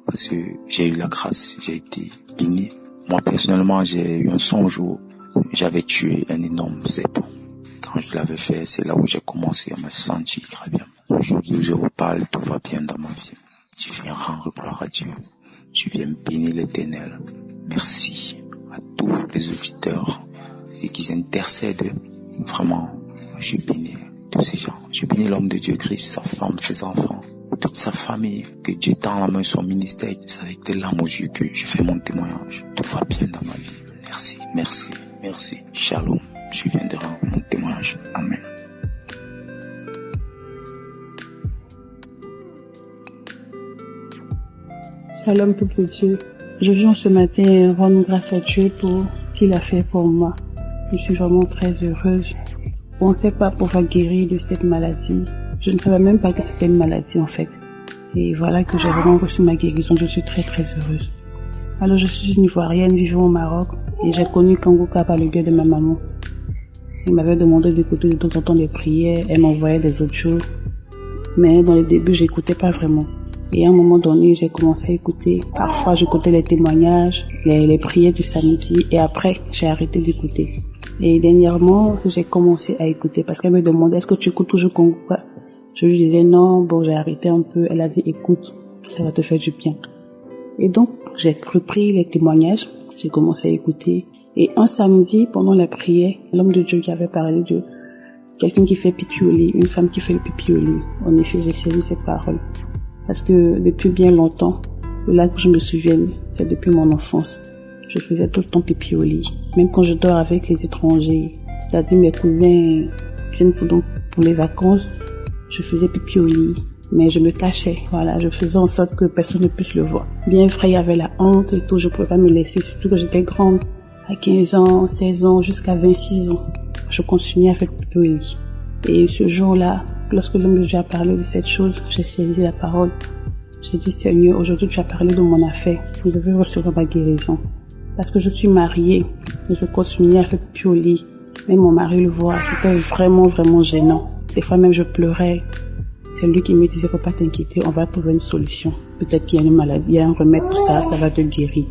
[SPEAKER 3] Parce que j'ai eu la grâce, j'ai été béni. Moi, personnellement, j'ai eu un songe où j'avais tué un énorme serpent. Quand je l'avais fait, c'est là où j'ai commencé à me sentir très bien. Aujourd'hui, je vous parle, tout va bien dans ma vie. Je viens rendre gloire à Dieu. Je viens bénir l'Éternel. Merci à tous les auditeurs, ceux qui intercèdent. Vraiment, je bénis tous ces gens. Je bénis l'homme de Dieu Christ, sa femme, ses enfants, toute sa famille, que Dieu tend la main sur son ministère. C'est avec des larmes aux yeux que je fais mon témoignage. Tout va bien dans ma vie. Merci, merci, merci. Shalom. Je viens de rendre mon témoignage. Amen.
[SPEAKER 4] Shalom, peuple de Dieu. Je viens ce matin rendre grâce à Dieu pour ce qu'il a fait pour moi. Je suis vraiment très heureuse. Je ne pensais pas pouvoir guérir de cette maladie. Je ne savais même pas que c'était une maladie en fait. Et voilà que j'ai vraiment reçu ma guérison. Je suis très très heureuse. Alors je suis une Ivoirienne vivant au Maroc et j'ai connu Kanguka par le biais de ma maman. Elle m'avait demandé d'écouter de temps en temps des prières, elle m'envoyait des audios. Mais dans les débuts, j'écoutais pas vraiment. Et à un moment donné, j'ai commencé à écouter. Parfois, j'écoutais les témoignages, les prières du samedi et après, j'ai arrêté d'écouter. Et dernièrement, j'ai commencé à écouter parce qu'elle me demandait est-ce que tu écoutes toujours Kanguka? Je lui disais non, bon, j'ai arrêté un peu. Elle a dit écoute, ça va te faire du bien. Et donc, j'ai repris les témoignages, j'ai commencé à écouter. Et un samedi, pendant la prière, l'homme de Dieu qui avait parlé de quelqu'un qui fait pipi au lit, une femme qui fait le pipi au lit. En effet, j'ai saisi cette parole. Parce que depuis bien longtemps, là que je me souvienne, c'est depuis mon enfance. Je faisais tout le temps pipi au lit. Même quand je dors avec les étrangers, c'est-à-dire mes cousins viennent pour les vacances, je faisais pipi au lit. Mais je me cachais, voilà, je faisais en sorte que personne ne puisse le voir. Bien vrai, il y avait la honte et tout, je pouvais pas me laisser, surtout que j'étais grande. À 15 ans, 16 ans, jusqu'à 26 ans, je continuais à faire pipi au lit. Et ce jour-là, lorsque l'homme de Dieu a parlé de cette chose, j'ai saisi la parole. J'ai dit, Seigneur, aujourd'hui tu as parlé de mon affaire, je vais recevoir ma guérison. Parce que je suis mariée, et je continuais à faire pipi au lit. Même mon mari le voit, c'était vraiment, vraiment gênant. Des fois même je pleurais. C'est lui qui me disait, faut pas t'inquiéter, on va trouver une solution. Peut-être qu'il y a une maladie, il y a un remède pour ça, ça va te guérir.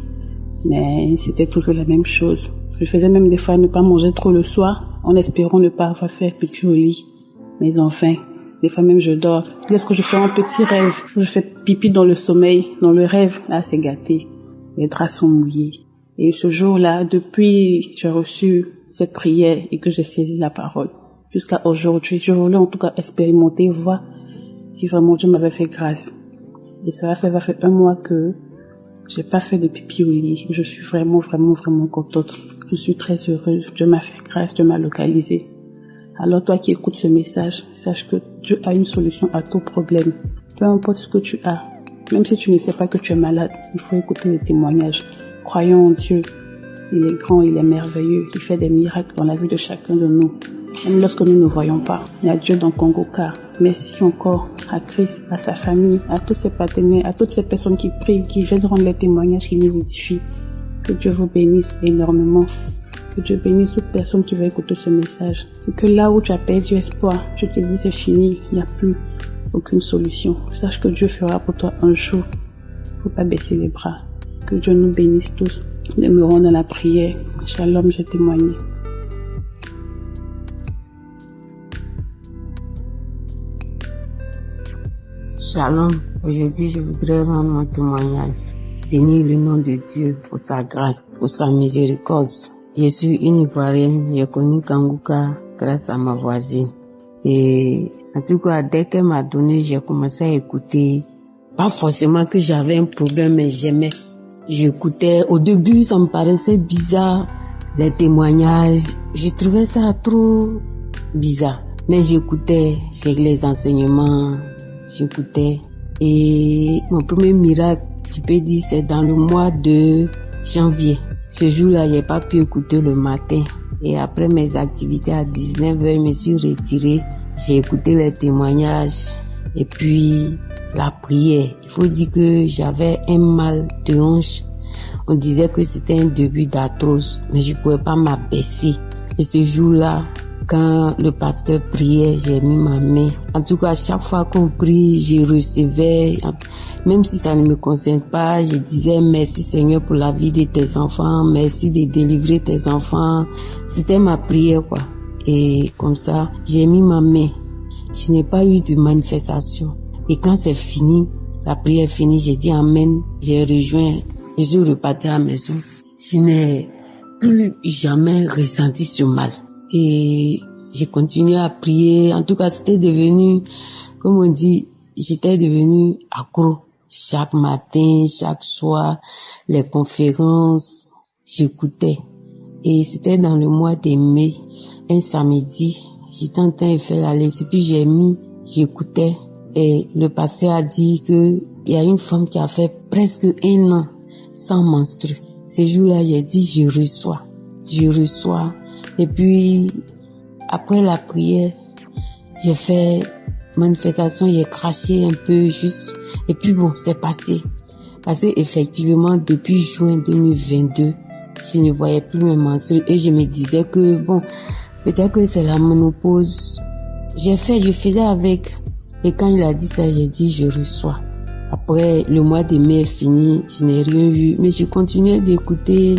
[SPEAKER 4] Mais c'était toujours la même chose. Je faisais même des fois ne pas manger trop le soir, en espérant ne pas avoir fait pipi au lit. Mais enfin, des fois même je dors. Lorsque je fais un petit rêve, je fais pipi dans le sommeil, dans le rêve, là c'est gâté. Les draps sont mouillés. Et ce jour-là, depuis que j'ai reçu cette prière et que j'ai saisi la parole, jusqu'à aujourd'hui, je voulais en tout cas expérimenter, voir si vraiment Dieu m'avait fait grâce. Et ça va faire 1 mois que j'ai pas fait de pipi au lit. Je suis vraiment, vraiment, vraiment contente. Je suis très heureuse. Dieu m'a fait grâce, Dieu m'a localisée. Alors toi qui écoutes ce message, sache que Dieu a une solution à tout problème. Peu importe ce que tu as, même si tu ne sais pas que tu es malade, il faut écouter les témoignages. Croyons en Dieu. Il est grand, il est merveilleux. Il fait des miracles dans la vie de chacun de nous. Même lorsque nous ne voyons pas, il y a Dieu dans Kanguka. Merci encore à Christ, à sa famille, à tous ses partenaires, à toutes ces personnes qui prient, qui viennent rendre les témoignages, qui nous édifient. Que Dieu vous bénisse énormément. Que Dieu bénisse toute personne qui va écouter ce message. Et que là où tu as perdu espoir, je te dis c'est fini, il n'y a plus aucune solution. Sache que Dieu fera pour toi un jour. Faut pas baisser les bras. Que Dieu nous bénisse tous. Demeurons dans la prière. Shalom, je témoigne.
[SPEAKER 5] Shalom, aujourd'hui je voudrais rendre mon témoignage. Bénir le nom de Dieu pour sa grâce, pour sa miséricorde. Je suis une Ivoirienne, j'ai connu Kanguka grâce à ma voisine. Et en tout cas, dès qu'elle m'a donné, j'ai commencé à écouter. Pas forcément que j'avais un problème, mais j'aimais. J'écoutais. Au début, ça me paraissait bizarre, les témoignages. Je trouvais ça trop bizarre. Mais j'écoutais, j'ai les enseignements, j'écoutais. Et mon premier miracle, je peux dire, c'est dans le mois de janvier. Ce jour-là, j'ai pas pu écouter le matin. Et après mes activités à 19h, je me suis retirée. J'ai écouté les témoignages et puis la prière. Il faut dire que j'avais un mal de hanche. On disait que c'était un début d'arthrose, mais je pouvais pas m'abaisser. Et ce jour-là, quand le pasteur priait, j'ai mis ma main. En tout cas, chaque fois qu'on prie, je recevais, même si ça ne me concerne pas, je disais merci Seigneur pour la vie de tes enfants, merci de délivrer tes enfants. C'était ma prière, quoi. Et comme ça, j'ai mis ma main. Je n'ai pas eu de manifestation. Et quand c'est fini, la prière est finie, j'ai dit amen, j'ai rejoint, je suis reparti à la maison. Je n'ai plus jamais ressenti ce mal. Et j'ai continué à prier. En tout cas, c'était devenu, comme on dit, j'étais devenue accro. Chaque matin, chaque soir, les conférences, j'écoutais. Et c'était dans le mois de mai, un samedi, j'étais en train de faire la lecture, puis j'écoutais. Et le pasteur a dit que il y a une femme qui a fait presque 1 an sans menstruer. Ce jour-là, j'ai dit, je reçois Et puis, après la prière, j'ai fait manifestation, j'ai craché un peu juste. Et puis bon, c'est passé. Parce que effectivement, depuis juin 2022, je ne voyais plus mes menstrues et je me disais que bon, peut-être que c'est la ménopause. Je faisais avec. Et quand il a dit ça, j'ai dit je reçois. Après, le mois de mai est fini, je n'ai rien vu, mais je continuais d'écouter.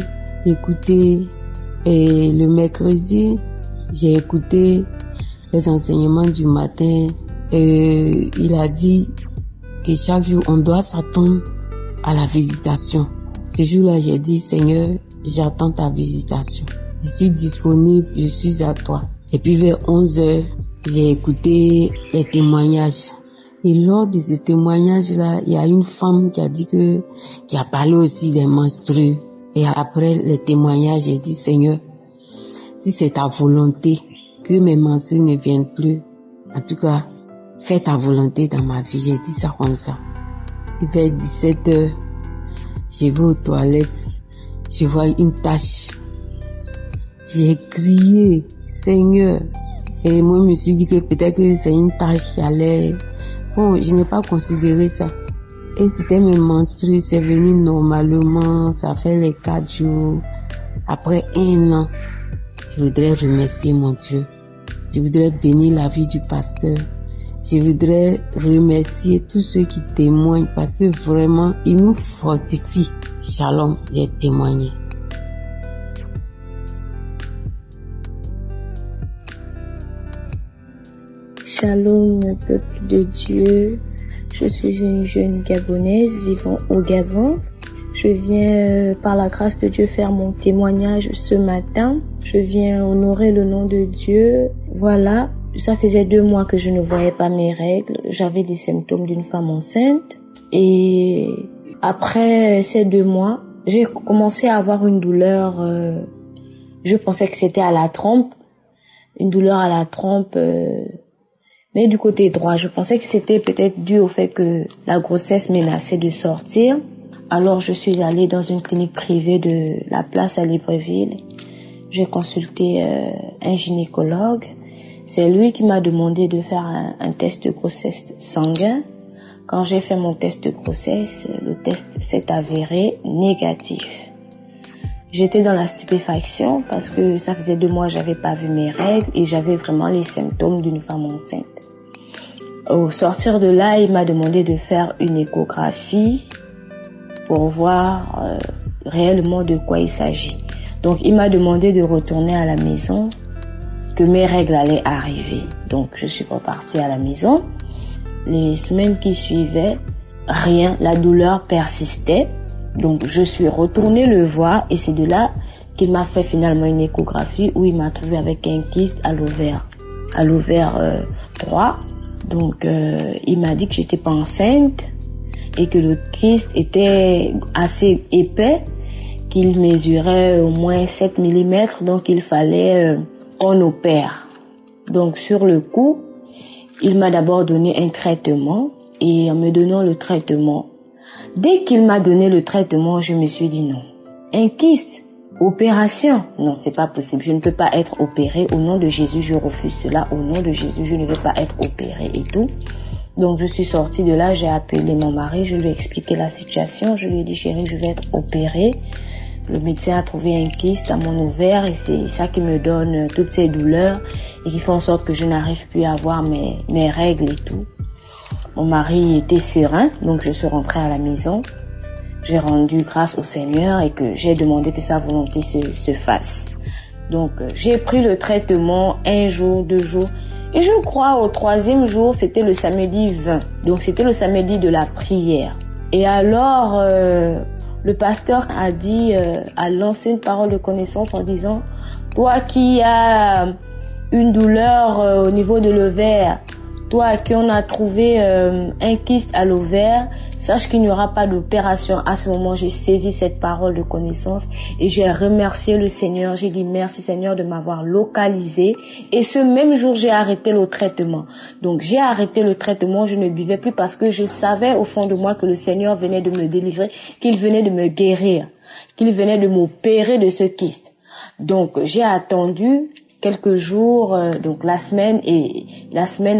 [SPEAKER 5] Et le mercredi, j'ai écouté les enseignements du matin. Et il a dit que chaque jour, on doit s'attendre à la visitation. Ce jour-là, j'ai dit, Seigneur, j'attends ta visitation. Je suis disponible, je suis à toi. Et puis vers 11h, j'ai écouté les témoignages. Et lors de ce témoignage-là, il y a une femme qui a dit qui a parlé aussi des menstrues. Et après les témoignages, j'ai dit, Seigneur, si c'est ta volonté que mes menstrues ne viennent plus, en tout cas, fais ta volonté dans ma vie. J'ai dit ça comme ça. Et vers 17h, je vais aux toilettes, je vois une tache. J'ai crié, Seigneur. Et moi, je me suis dit que peut-être que c'est une tache qui allait... Bon, je n'ai pas considéré ça. Et c'était mes menstrues, c'est venu normalement, ça fait les 4 jours. Après 1 an, je voudrais remercier mon Dieu. Je voudrais bénir la vie du pasteur. Je voudrais remercier tous ceux qui témoignent parce que vraiment, ils nous fortifient. Shalom, j'ai témoigné.
[SPEAKER 6] Shalom, peuple de Dieu. Je suis une jeune Gabonaise vivant au Gabon. Je viens par la grâce de Dieu faire mon témoignage ce matin. Je viens honorer le nom de Dieu. Voilà, ça faisait 2 mois que je ne voyais pas mes règles. J'avais des symptômes d'une femme enceinte. Et après ces 2 mois, j'ai commencé à avoir une douleur. Je pensais que c'était à la trompe. Une douleur à la trompe. Mais du côté droit, je pensais que c'était peut-être dû au fait que la grossesse menaçait de sortir. Alors je suis allée dans une clinique privée de la place à Libreville. J'ai consulté un gynécologue. C'est lui qui m'a demandé de faire un test de grossesse sanguin. Quand j'ai fait mon test de grossesse, le test s'est avéré négatif. J'étais dans la stupéfaction parce que ça faisait 2 mois que j'avais pas vu mes règles et j'avais vraiment les symptômes d'une femme enceinte. Au sortir de là, il m'a demandé de faire une échographie pour voir réellement de quoi il s'agit. Donc il m'a demandé de retourner à la maison, que mes règles allaient arriver. Donc je suis repartie à la maison. Les semaines qui suivaient, rien, la douleur persistait. Donc je suis retournée le voir et c'est de là qu'il m'a fait finalement une échographie où il m'a trouvé avec un kyste à l'ovaire 3. Donc il m'a dit que j'étais pas enceinte et que le kyste était assez épais, qu'il mesurait au moins 7 mm, donc il fallait qu'on opère. Donc sur le coup, il m'a d'abord donné un traitement et en me donnant le traitement, dès qu'il m'a donné le traitement, je me suis dit non. Un kyste, opération, non, c'est pas possible. Je ne peux pas être opérée. Au nom de Jésus, je refuse cela. Au nom de Jésus, je ne veux pas être opérée et tout. Donc je suis sortie de là, j'ai appelé mon mari, je lui ai expliqué la situation. Je lui ai dit, chérie, je vais être opérée. Le médecin a trouvé un kyste à mon ovaire et c'est ça qui me donne toutes ces douleurs et qui fait en sorte que je n'arrive plus à avoir mes règles et tout. Mon mari était serein, donc je suis rentrée à la maison. J'ai rendu grâce au Seigneur et que j'ai demandé que sa volonté se fasse. Donc j'ai pris le traitement 1 jour, 2 jours. Et je crois au 3e jour, c'était le samedi 20. Donc c'était le samedi de la prière. Et alors, le pasteur a lancé une parole de connaissance en disant, toi qui as une douleur au niveau de l'ovaire, toi à qui on a trouvé un kyste à l'ovaire, sache qu'il n'y aura pas d'opération. À ce moment, j'ai saisi cette parole de connaissance et j'ai remercié le Seigneur. J'ai dit merci Seigneur de m'avoir localisé. Et ce même jour, j'ai arrêté le traitement. Donc j'ai arrêté le traitement, je ne buvais plus parce que je savais au fond de moi que le Seigneur venait de me délivrer, qu'il venait de me guérir, qu'il venait de m'opérer de ce kyste. Donc, j'ai attendu quelques jours, donc la semaine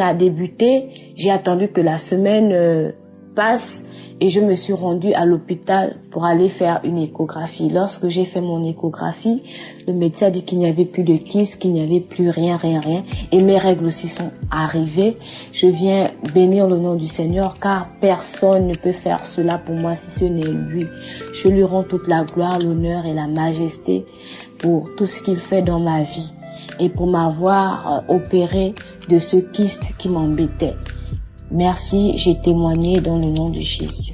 [SPEAKER 6] a débuté. J'ai attendu que la semaine passe et je me suis rendue à l'hôpital pour aller faire une échographie. Lorsque j'ai fait mon échographie, le médecin a dit qu'il n'y avait plus de kyste, qu'il n'y avait plus rien. Et mes règles aussi sont arrivées. Je viens bénir le nom du Seigneur car personne ne peut faire cela pour moi si ce n'est lui. Je lui rends toute la gloire, l'honneur et la majesté pour tout ce qu'il fait dans ma vie et pour m'avoir opéré de ce kyste qui m'embêtait. Merci, j'ai témoigné dans le nom de Jésus.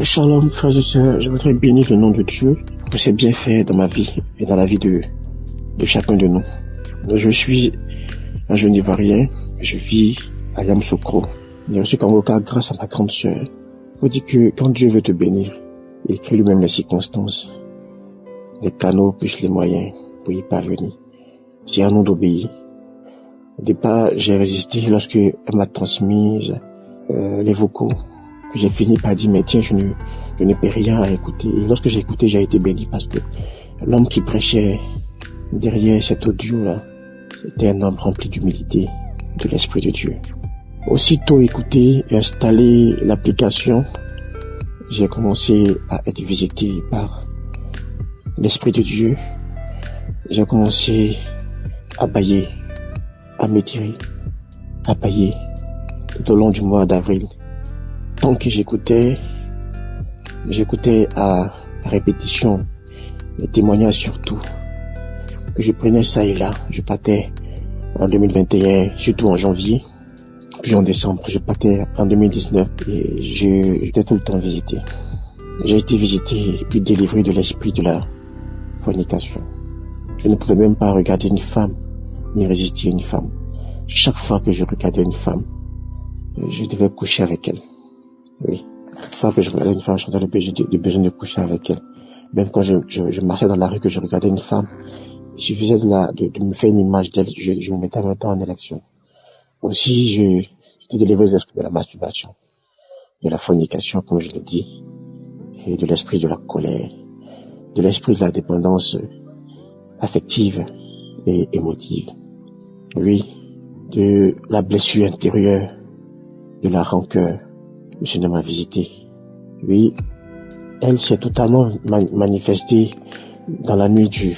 [SPEAKER 7] Shalom, frères et sœurs, je voudrais bénir le nom de Dieu pour ses bienfaits dans ma vie et dans la vie de chacun de nous. Je suis un jeune Ivoirien, je vis à Yamoussoukro. Je suis convoqué grâce à ma grande sœur. Il faut dire que quand Dieu veut te bénir, il crée lui-même les circonstances, les canaux plus les moyens pour y parvenir. J'ai un nom d'obéir. Au départ, j'ai résisté lorsque elle m'a transmis les vocaux. Que j'ai fini par dire, mais tiens, je ne peux rien à écouter. Et lorsque j'ai écouté, j'ai été béni parce que l'homme qui prêchait derrière cet audio-là, c'était un homme rempli d'humilité, de l'Esprit de Dieu. Aussitôt écouté et installé l'application, j'ai commencé à être visité par l'Esprit de Dieu. J'ai commencé à bâiller, à m'étirer, à bâiller tout au long du mois d'avril. Tant que j'écoutais à répétition les témoignages surtout, que je prenais ça et là. Je partais en 2021, surtout en janvier, puis en décembre. Je partais en 2019 et j'étais tout le temps visité. J'ai été visité et puis délivré de l'esprit de la fornication. Je ne pouvais même pas regarder une femme, ni résister à une femme. Chaque fois que je regardais une femme, je devais coucher avec elle. Oui. Toute fois que je regardais une femme, je sentais le besoin de coucher avec elle. Même quand je marchais dans la rue, que je regardais une femme, il suffisait de me faire une image d'elle, je me mettais en même temps en érection. Aussi, j'étais délivré de l'esprit de la masturbation, de la fornication, comme je l'ai dit, et de l'esprit de la colère, de l'esprit de la dépendance affective et émotive. Oui, de la blessure intérieure, de la rancœur. Le Seigneur m'a visité. Oui, elle s'est totalement manifestée dans la nuit du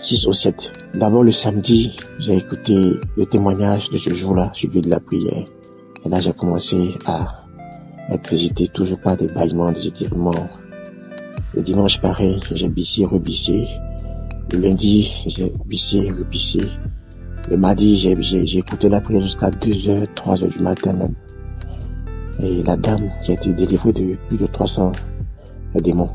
[SPEAKER 7] 6 au 7. D'abord le samedi, j'ai écouté le témoignage de ce jour-là, suivi de la prière. Et là, j'ai commencé à être visité toujours par des bâillements, des étirements. Le dimanche, pareil, j'ai bissé, rebissé. Le lundi, j'ai bissé, rebissé. Le mardi, j'ai écouté la prière jusqu'à 2h, 3h du matin même. Et la dame qui a été délivrée de plus de 300 démons.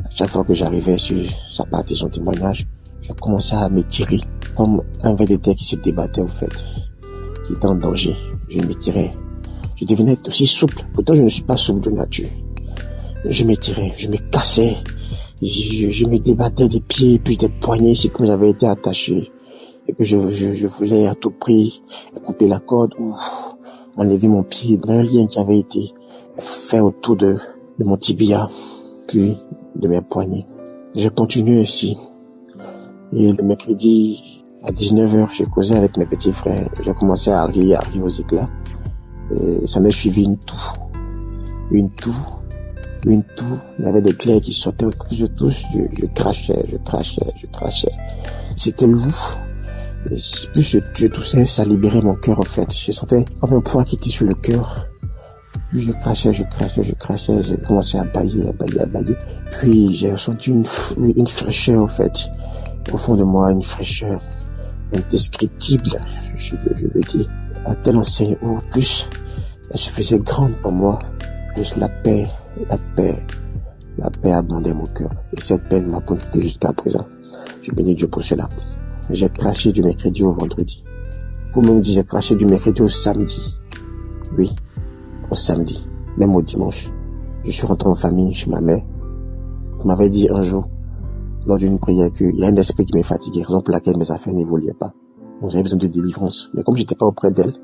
[SPEAKER 7] Chaque fois que j'arrivais sur sa partie, son témoignage, je commençais à m'étirer comme un ver de terre qui se débattait au fait, qui était en danger. Je m'étirais. Je devenais aussi souple. Pourtant, je ne suis pas souple de nature. Je m'étirais, je me cassais, je me débattais des pieds, puis des poignets, c'est comme j'avais été attaché. Et que je voulais à tout prix couper la corde ou enlever mon pied d'un lien qui avait été fait autour de mon tibia, puis de mes poignets. J'ai continué ainsi. Et le mercredi, à 19h, j'ai causé avec mes petits frères. J'ai commencé à rire aux éclats. Et ça m'a suivi une toux. Il y avait des clairs qui sortaient au plus je touche. Je crachais. C'était lourd. Et plus je toussais, ça libérait mon cœur en fait. Je sentais comme un poids qui était sur le cœur. Plus je crachais, j'ai commencé à bâiller. Puis j'ai ressenti une fraîcheur en fait. Au fond de moi, une fraîcheur indescriptible, je veux dire. À telle enseigne où plus elle se faisait grande pour moi, plus la paix abondait mon cœur. Et cette paix m'a protégé jusqu'à présent. Je bénis Dieu pour cela. J'ai craché du mercredi au vendredi. Vous me dites, j'ai craché du mercredi au samedi. Oui, au samedi, même au dimanche. Je suis rentré en famille chez ma mère. Elle m'avait dit un jour, lors d'une prière qu'il y a un esprit qui m'est fatigué, raison pour laquelle mes affaires n'évoluaient pas. Donc j'avais besoin de délivrance. Mais comme j'étais pas auprès d'elle,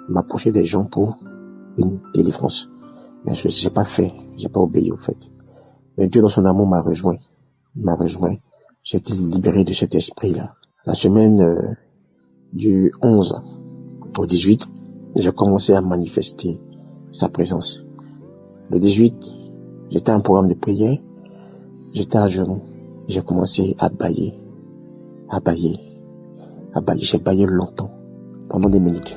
[SPEAKER 7] je m'approchais des gens pour une délivrance. Mais je n'ai pas fait, j'ai pas obéi au fait. Mais Dieu dans son amour m'a rejoint. J'ai été libéré de cet esprit-là. La semaine du 11 au 18, j'ai commencé à manifester sa présence. Le 18, j'étais en programme de prière, j'étais à genoux, j'ai commencé à bailler. J'ai baillé longtemps, pendant des minutes.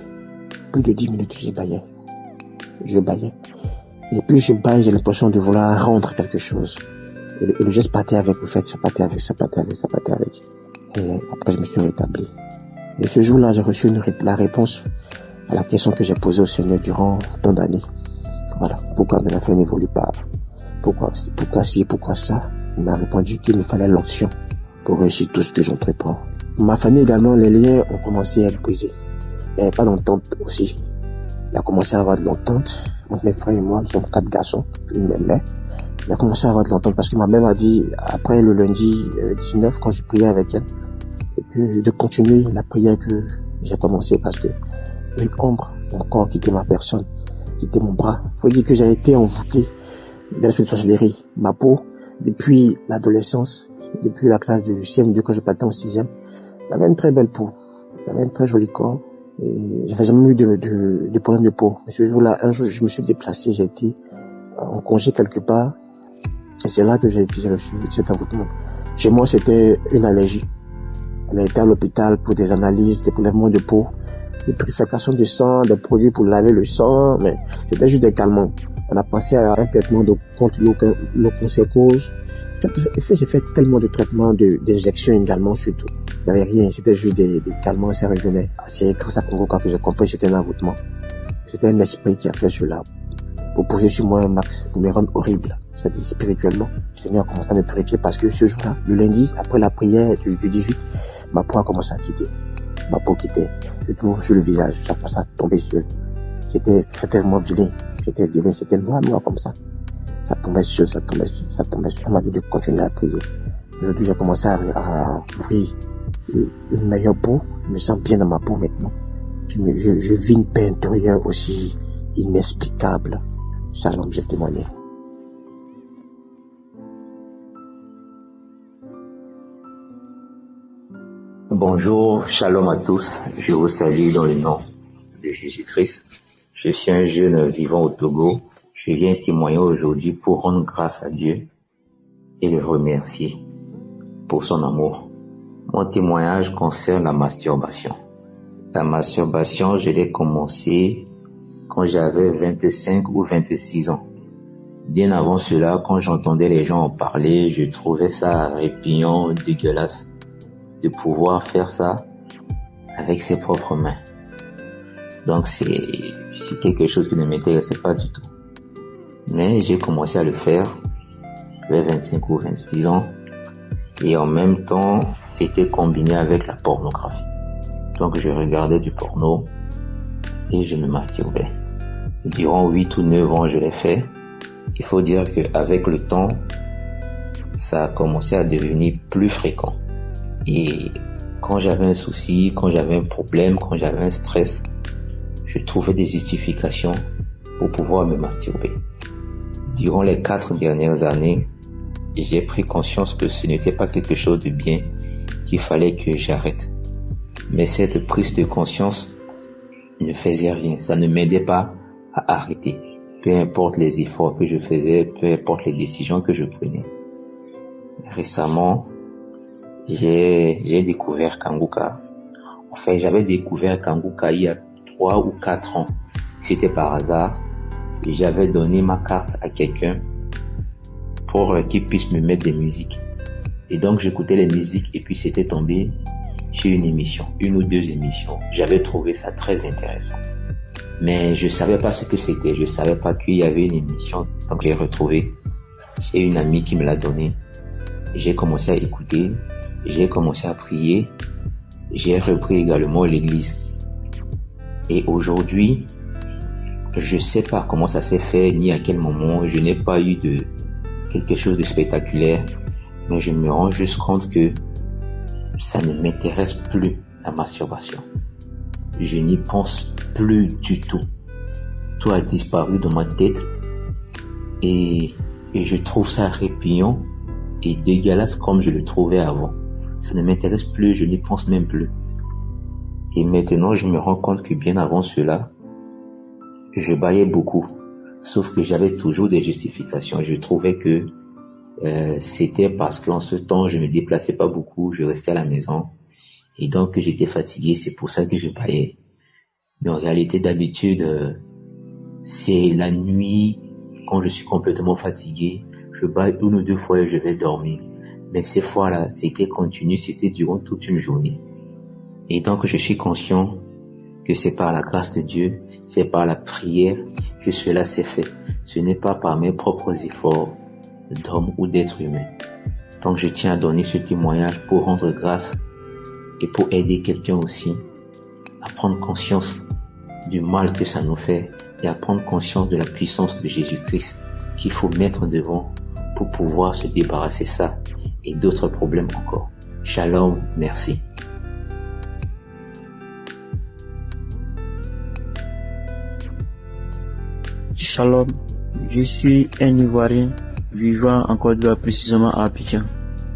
[SPEAKER 7] Plus de 10 minutes, je baillais. Et plus je baille, j'ai l'impression de vouloir rendre quelque chose. Et le geste partait avec, au fait, ça partait avec. Et après, je me suis rétabli. Et ce jour-là, j'ai reçu la réponse à la question que j'ai posée au Seigneur durant tant d'années. Voilà. Pourquoi mes affaires n'évoluent pas? Pourquoi ci, pourquoi ça? Il m'a répondu qu'il me fallait l'onction pour réussir tout ce que j'entreprends. Ma famille également, les liens ont commencé à être brisés. Il n'y avait pas d'entente aussi. Il a commencé à avoir de l'entente entre mes frères et moi. Nous sommes 4 garçons, une même mère. Il a commencé à avoir de l'entente parce que ma mère m'a dit, après le lundi 19, quand je priais avec elle, et puis de continuer la prière que j'ai commencé parce que une ombre encore quittait ma personne, quittait mon bras. Faut dire que j'ai été envoûté de l'esprit de sorcellerie. Ma peau, depuis l'adolescence, depuis la classe du CM2 quand je partais en 6e, j'avais une très belle peau, j'avais un très joli corps et j'avais jamais eu de problème de peau. Mais ce jour-là, un jour, je me suis déplacé, j'ai été en congé quelque part et c'est là que j'ai reçu cet envoûtement. Chez moi, c'était une allergie. On a été à l'hôpital pour des analyses, des prélèvements de peau, des purifications de sang, des produits pour laver le sang, mais c'était juste des calmants. On a passé à un traitement contre l'onchocercose. J'ai fait tellement de traitements, d'injections également surtout. Il n'y avait rien, c'était juste des calmants, ça revenait. C'est grâce à Congo que j'ai compris que c'était un envoûtement. C'était un esprit qui a fait cela pour poser sur moi un max, pour me rendre horrible. C'est-à-dire spirituellement. Le Seigneur a commencé à me purifier parce que ce jour-là, le lundi, après la prière du 18, ma peau a commencé à quitter. Ma peau quittait, surtout sur le visage, ça a commencé à tomber sur. C'était tellement vilain, c'était noir comme ça. Ça tombait sur. On m'a dit de continuer à prier. Aujourd'hui, j'ai commencé à ouvrir une meilleure peau. Je me sens bien dans ma peau maintenant. Je vis une paix intérieure aussi inexplicable. Shalom, j'ai témoigné.
[SPEAKER 8] Bonjour, shalom à tous. Je vous salue dans le nom de Jésus-Christ. Je suis un jeune vivant au Togo. Je viens témoigner aujourd'hui pour rendre grâce à Dieu et le remercier pour son amour. Mon témoignage concerne la masturbation. La masturbation, je l'ai commencé quand j'avais 25 ou 26 ans. Bien avant cela, quand j'entendais les gens en parler, je trouvais ça répugnant, dégueulasse de pouvoir faire ça avec ses propres mains. Donc c'est quelque chose qui ne m'intéressait pas du tout. Mais j'ai commencé à le faire, j'avais 25 ou 26 ans, et en même temps, c'était combiné avec la pornographie. Donc je regardais du porno et je me masturbais. Durant 8 ou 9 ans, je l'ai fait. Il faut dire qu'avec le temps, ça a commencé à devenir plus fréquent. Et quand j'avais un souci, quand j'avais un problème, quand j'avais un stress, je trouvais des justifications pour pouvoir me masturber. Durant les 4 dernières années, j'ai pris conscience que ce n'était pas quelque chose de bien, qu'il fallait que j'arrête. Mais cette prise de conscience ne faisait rien, ça ne m'aidait pas à arrêter. Peu importe les efforts que je faisais, peu importe les décisions que je prenais. Récemment, j'ai découvert Kanguka. Enfin, j'avais découvert Kanguka il y a 3 ou 4 ans. C'était par hasard. J'avais donné ma carte à quelqu'un pour qu'il puisse me mettre des musiques. Et donc, j'écoutais les musiques et puis c'était tombé sur une émission, 1 ou 2 émissions. J'avais trouvé ça très intéressant. Mais je savais pas ce que c'était. Je savais pas qu'il y avait une émission. Donc, j'ai retrouvé. J'ai une amie qui me l'a donné. J'ai commencé à écouter. J'ai commencé à prier. J'ai repris également l'église. Et aujourd'hui, je sais pas comment ça s'est fait, ni à quel moment. Je n'ai pas eu de quelque chose de spectaculaire. mais je me rends juste compte que ça ne m'intéresse plus, la masturbation. Je n'y pense plus du tout. Tout a disparu dans ma tête et je trouve ça répugnant et dégueulasse comme je le trouvais avant. Ça ne m'intéresse plus, je n'y pense même plus. Et maintenant, je me rends compte que bien avant cela, je baillais beaucoup. Sauf que j'avais toujours des justifications. Je trouvais que c'était parce qu'en ce temps, je ne me déplaçais pas beaucoup, je restais à la maison. Et donc, j'étais fatigué, c'est pour ça que je baillais. Mais en réalité, d'habitude, c'est la nuit, quand je suis complètement fatigué, je baille 1 ou 2 fois et je vais dormir. Mais ces fois-là, c'était continu, c'était durant toute une journée. Et donc, je suis conscient que c'est par la grâce de Dieu, c'est par la prière que cela s'est fait. Ce n'est pas par mes propres efforts d'homme ou d'être humain. Donc, je tiens à donner ce témoignage pour rendre grâce et pour aider quelqu'un aussi à prendre conscience du mal que ça nous fait et à prendre conscience de la puissance de Jésus-Christ qu'il faut mettre devant pour pouvoir se débarrasser de ça et d'autres problèmes encore. Shalom, merci.
[SPEAKER 9] Shalom, je suis un Ivoirien vivant en Côte d'Ivoire, précisément à Abidjan.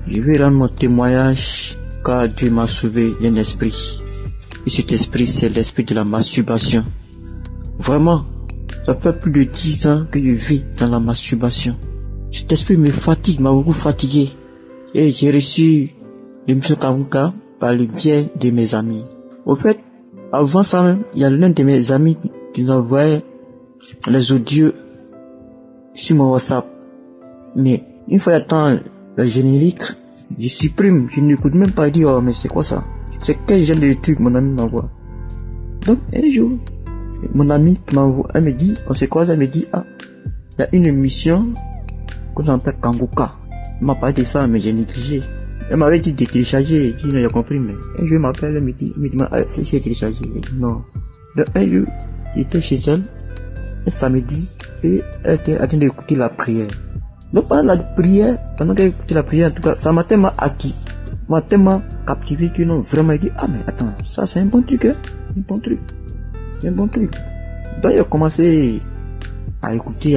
[SPEAKER 9] Je vais rendre mon témoignage car Dieu m'a sauvé d'un esprit. Et cet esprit, c'est l'esprit de la masturbation. Vraiment, ça fait plus de 10 ans que je vis dans la masturbation. Cet esprit me fatigue, m'a beaucoup fatigué. Et j'ai reçu l'émission Kanguka par le biais de mes amis. Au fait, avant ça même, il y a l'un de mes amis qui nous envoyait les audios sur mon WhatsApp. Mais une fois j'attends le générique, je supprime, je n'écoute même pas dire oh mais c'est quoi ça? C'est quel genre de truc mon ami m'envoie. Donc un jour, mon ami m'envoie, elle me dit, on se croise, elle me dit ah, il y a une émission qu'on appelle Kanguka. Elle m'a parlé de ça mais j'ai négligé. Elle m'avait dit de télécharger, j'ai dit non j'ai compris mais un jour elle m'appelle, elle me dit ah, c'est téléchargé, j'ai dit non. Donc un jour, j'étais chez elle, un samedi, et elle était en train d'écouter la prière. Donc pendant la prière, pendant qu'elle écoutait la prière, en tout cas, ça m'a tellement acquis, m'a tellement captivé que non, vraiment, il dit, ah mais attends, ça c'est un bon truc, hein, un bon truc, c'est un bon truc. Donc il a commencé à écouter,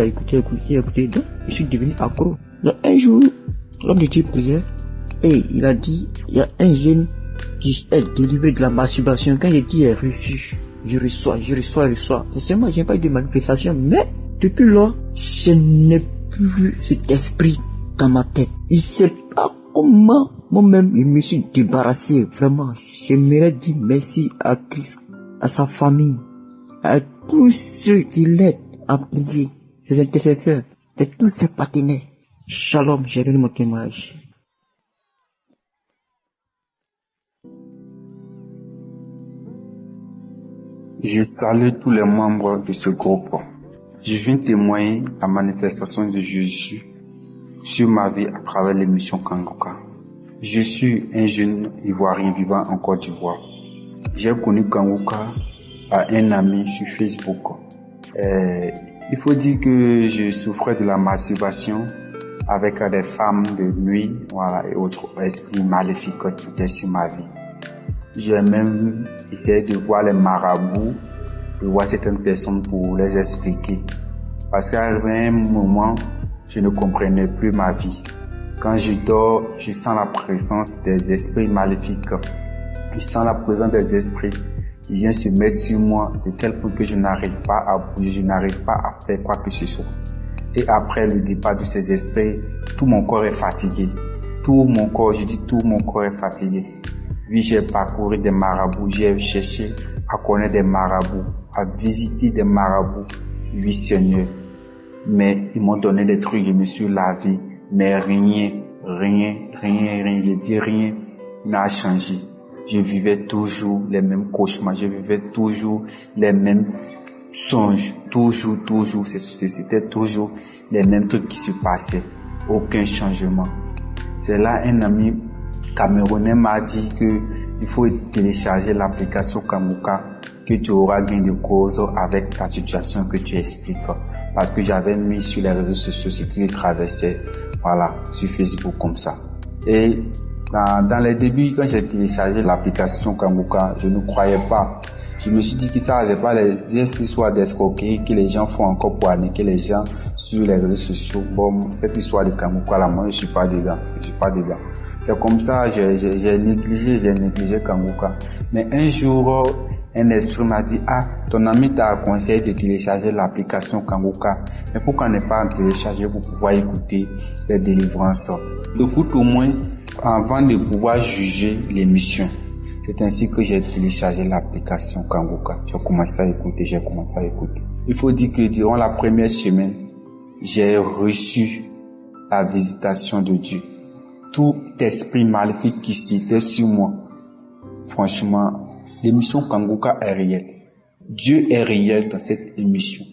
[SPEAKER 9] donc je suis devenu accro. Donc un jour, l'homme de Dieu priait, et il a dit, il y a un jeune qui est délivré de la masturbation. Quand il dit, je reçois. C'est moi, j'ai pas eu de manifestation, mais depuis là, je n'ai plus cet esprit dans ma tête. Il sait pas comment moi-même je me suis débarrassé. Vraiment, j'aimerais dire merci à Christ, à sa famille, à tous ceux qui l'aident à prier, les intercesseurs, et tous ses partenaires. Shalom, j'ai donné mon témoignage.
[SPEAKER 10] Je salue tous les membres de ce groupe. Je viens témoigner la manifestation de Jésus sur ma vie à travers l'émission Kanguka. Je suis un jeune Ivoirien vivant en Côte d'Ivoire. J'ai connu Kanguka à un ami sur Facebook. Il faut dire que je souffrais de la masturbation avec des femmes de nuit, voilà, et autres esprits maléfiques qui étaient sur ma vie. J'ai même essayé de voir les marabouts, de voir certaines personnes pour les expliquer. Parce qu'à un moment, je ne comprenais plus ma vie. Quand je dors, je sens la présence des esprits maléfiques. Je sens la présence des esprits qui viennent se mettre sur moi de tel point que je n'arrive pas à bouger, je n'arrive pas à faire quoi que ce soit. Et après le départ de ces esprits, tout mon corps est fatigué. Tout mon corps est fatigué. Oui, j'ai parcouru des marabouts, j'ai cherché à connaître des marabouts, à visiter des marabouts. Oui, Seigneur. Mais ils m'ont donné des trucs, je me suis lavé. Mais rien n'a changé. Je vivais toujours les mêmes cauchemars, je vivais toujours les mêmes songes, toujours. C'était toujours les mêmes trucs qui se passaient. Aucun changement. C'est là un ami camerounais m'a dit que il faut télécharger l'application Kanguka, que tu auras gain de cause avec ta situation que tu expliques. Parce que j'avais mis sur les réseaux sociaux ce qui traversait, voilà, sur Facebook comme ça. Et dans les débuts, quand j'ai téléchargé l'application Kanguka, je ne croyais pas. Je me suis dit que ça, c'est pas les histoires d'escroquerie que les gens font encore pour arnaquer les gens sur les réseaux sociaux. Bon, cette histoire de Kanguka, là, moi, je suis pas dedans. C'est comme ça, j'ai négligé Kanguka. Mais un jour, un esprit m'a dit, ton ami t'a conseillé de télécharger l'application Kanguka. Mais pourquoi ne pas en télécharger pour pouvoir écouter les délivrances? Écoute au moins avant de pouvoir juger l'émission. C'est ainsi que j'ai téléchargé l'application Kanguka. J'ai commencé à écouter. Il faut dire que durant la première semaine, j'ai reçu la visitation de Dieu. Tout esprit maléfique qui citait sur moi, franchement, l'émission Kanguka est réelle. Dieu est réel dans cette émission.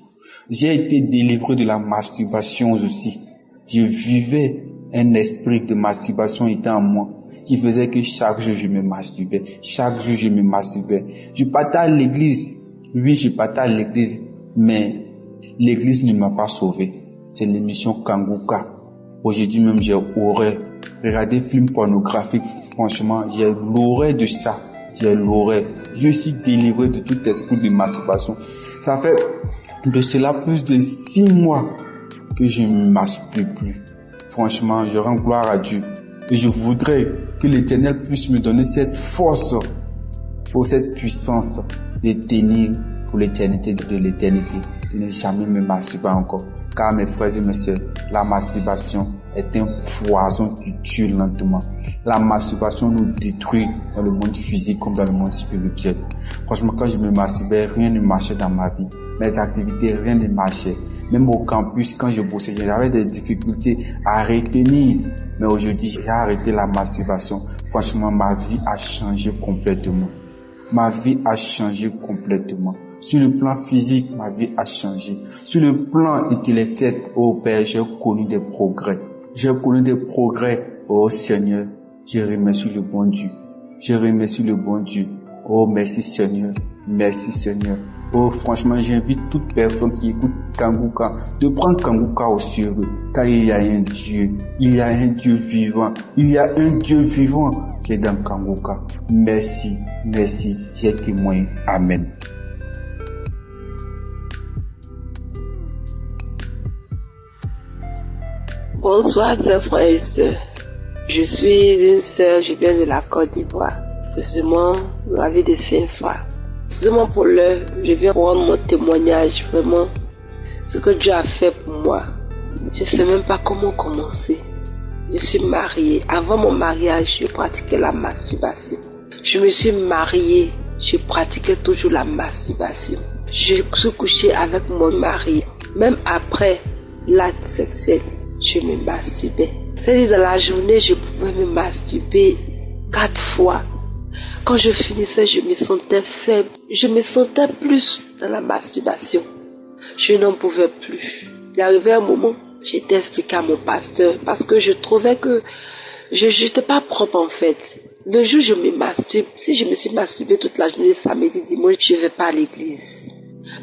[SPEAKER 10] J'ai été délivré de la masturbation aussi. Je vivais un esprit de masturbation était en moi, qui faisait que chaque jour je me masturbais. Je partais à l'église. Oui, je partais à l'église, mais l'église ne m'a pas sauvé. C'est l'émission Kanguka. Aujourd'hui même, j'ai horreur. Regarder films pornographiques, franchement, j'ai l'horreur de ça. Je suis délivré de tout esprit de masturbation. Ça fait de cela plus de 6 mois que je ne me masturbe plus. Franchement, je rends gloire à Dieu. Et je voudrais que l'Éternel puisse me donner cette force pour cette puissance de tenir pour l'éternité de l'éternité. De ne jamais me masturber encore. Car mes frères et mes sœurs, la masturbation est un poison qui tue lentement. La masturbation nous détruit dans le monde physique comme dans le monde spirituel. Franchement, quand je me masturbais, rien ne marchait dans ma vie. Mes activités, rien ne marchait. Même au campus, quand je bossais, j'avais des difficultés à retenir. Mais aujourd'hui, j'ai arrêté la masturbation. Franchement, ma vie a changé complètement. Sur le plan physique, ma vie a changé. Sur le plan intellectuel, oh Père, j'ai connu des progrès. Oh Seigneur, je remercie le bon Dieu. Oh, merci Seigneur. Oh, franchement, j'invite toute personne qui écoute Kanguka de prendre Kanguka au sérieux. Car il y a un Dieu vivant. Qui est dans Kanguka. Merci, j'ai témoigné. Amen.
[SPEAKER 11] Bonsoir, frères et sœurs. Je suis une sœur, je viens de la Côte d'Ivoire, précisément de la ville de Saint-Fa. Précisément pour l'heure, je viens rendre mon témoignage, vraiment, ce que Dieu a fait pour moi. Je ne sais même pas comment commencer. Je suis mariée. Avant mon mariage, je pratiquais la masturbation. Je me suis mariée, je pratiquais toujours la masturbation. Je suis couchée avec mon mari. Même après l'acte sexuel, je me masturbais. C'est-à-dire dans la journée, je pouvais me masturber 4 fois. Quand je finissais, je me sentais faible. Je me sentais plus dans la masturbation. Je n'en pouvais plus. Il arrivait un moment, j'étais expliqué à mon pasteur parce que je trouvais que je n'étais pas propre en fait. Le jour où je me masturbe, si je me suis masturbée toute la journée, samedi, dimanche, je ne vais pas à l'église.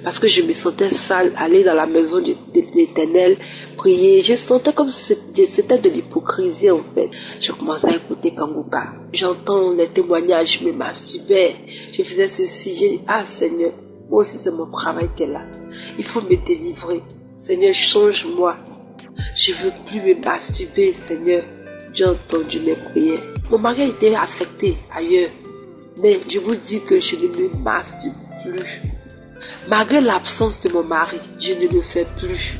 [SPEAKER 11] Parce que je me sentais sale, aller dans la maison de l'Éternel, prier. Je sentais comme si c'était de l'hypocrisie en fait. Je commençais à écouter Kanguka. J'entends les témoignages, je me masturbais. Je faisais ceci. J'ai dit, Seigneur, moi aussi c'est mon travail qu'elle a. Il faut me délivrer. Seigneur, change-moi. Je veux plus me masturber, Seigneur. J'ai entendu mes prières. Mon mari était affecté ailleurs. Mais je vous dis que je ne me masturbe plus. Malgré l'absence de mon mari, je ne le fais plus.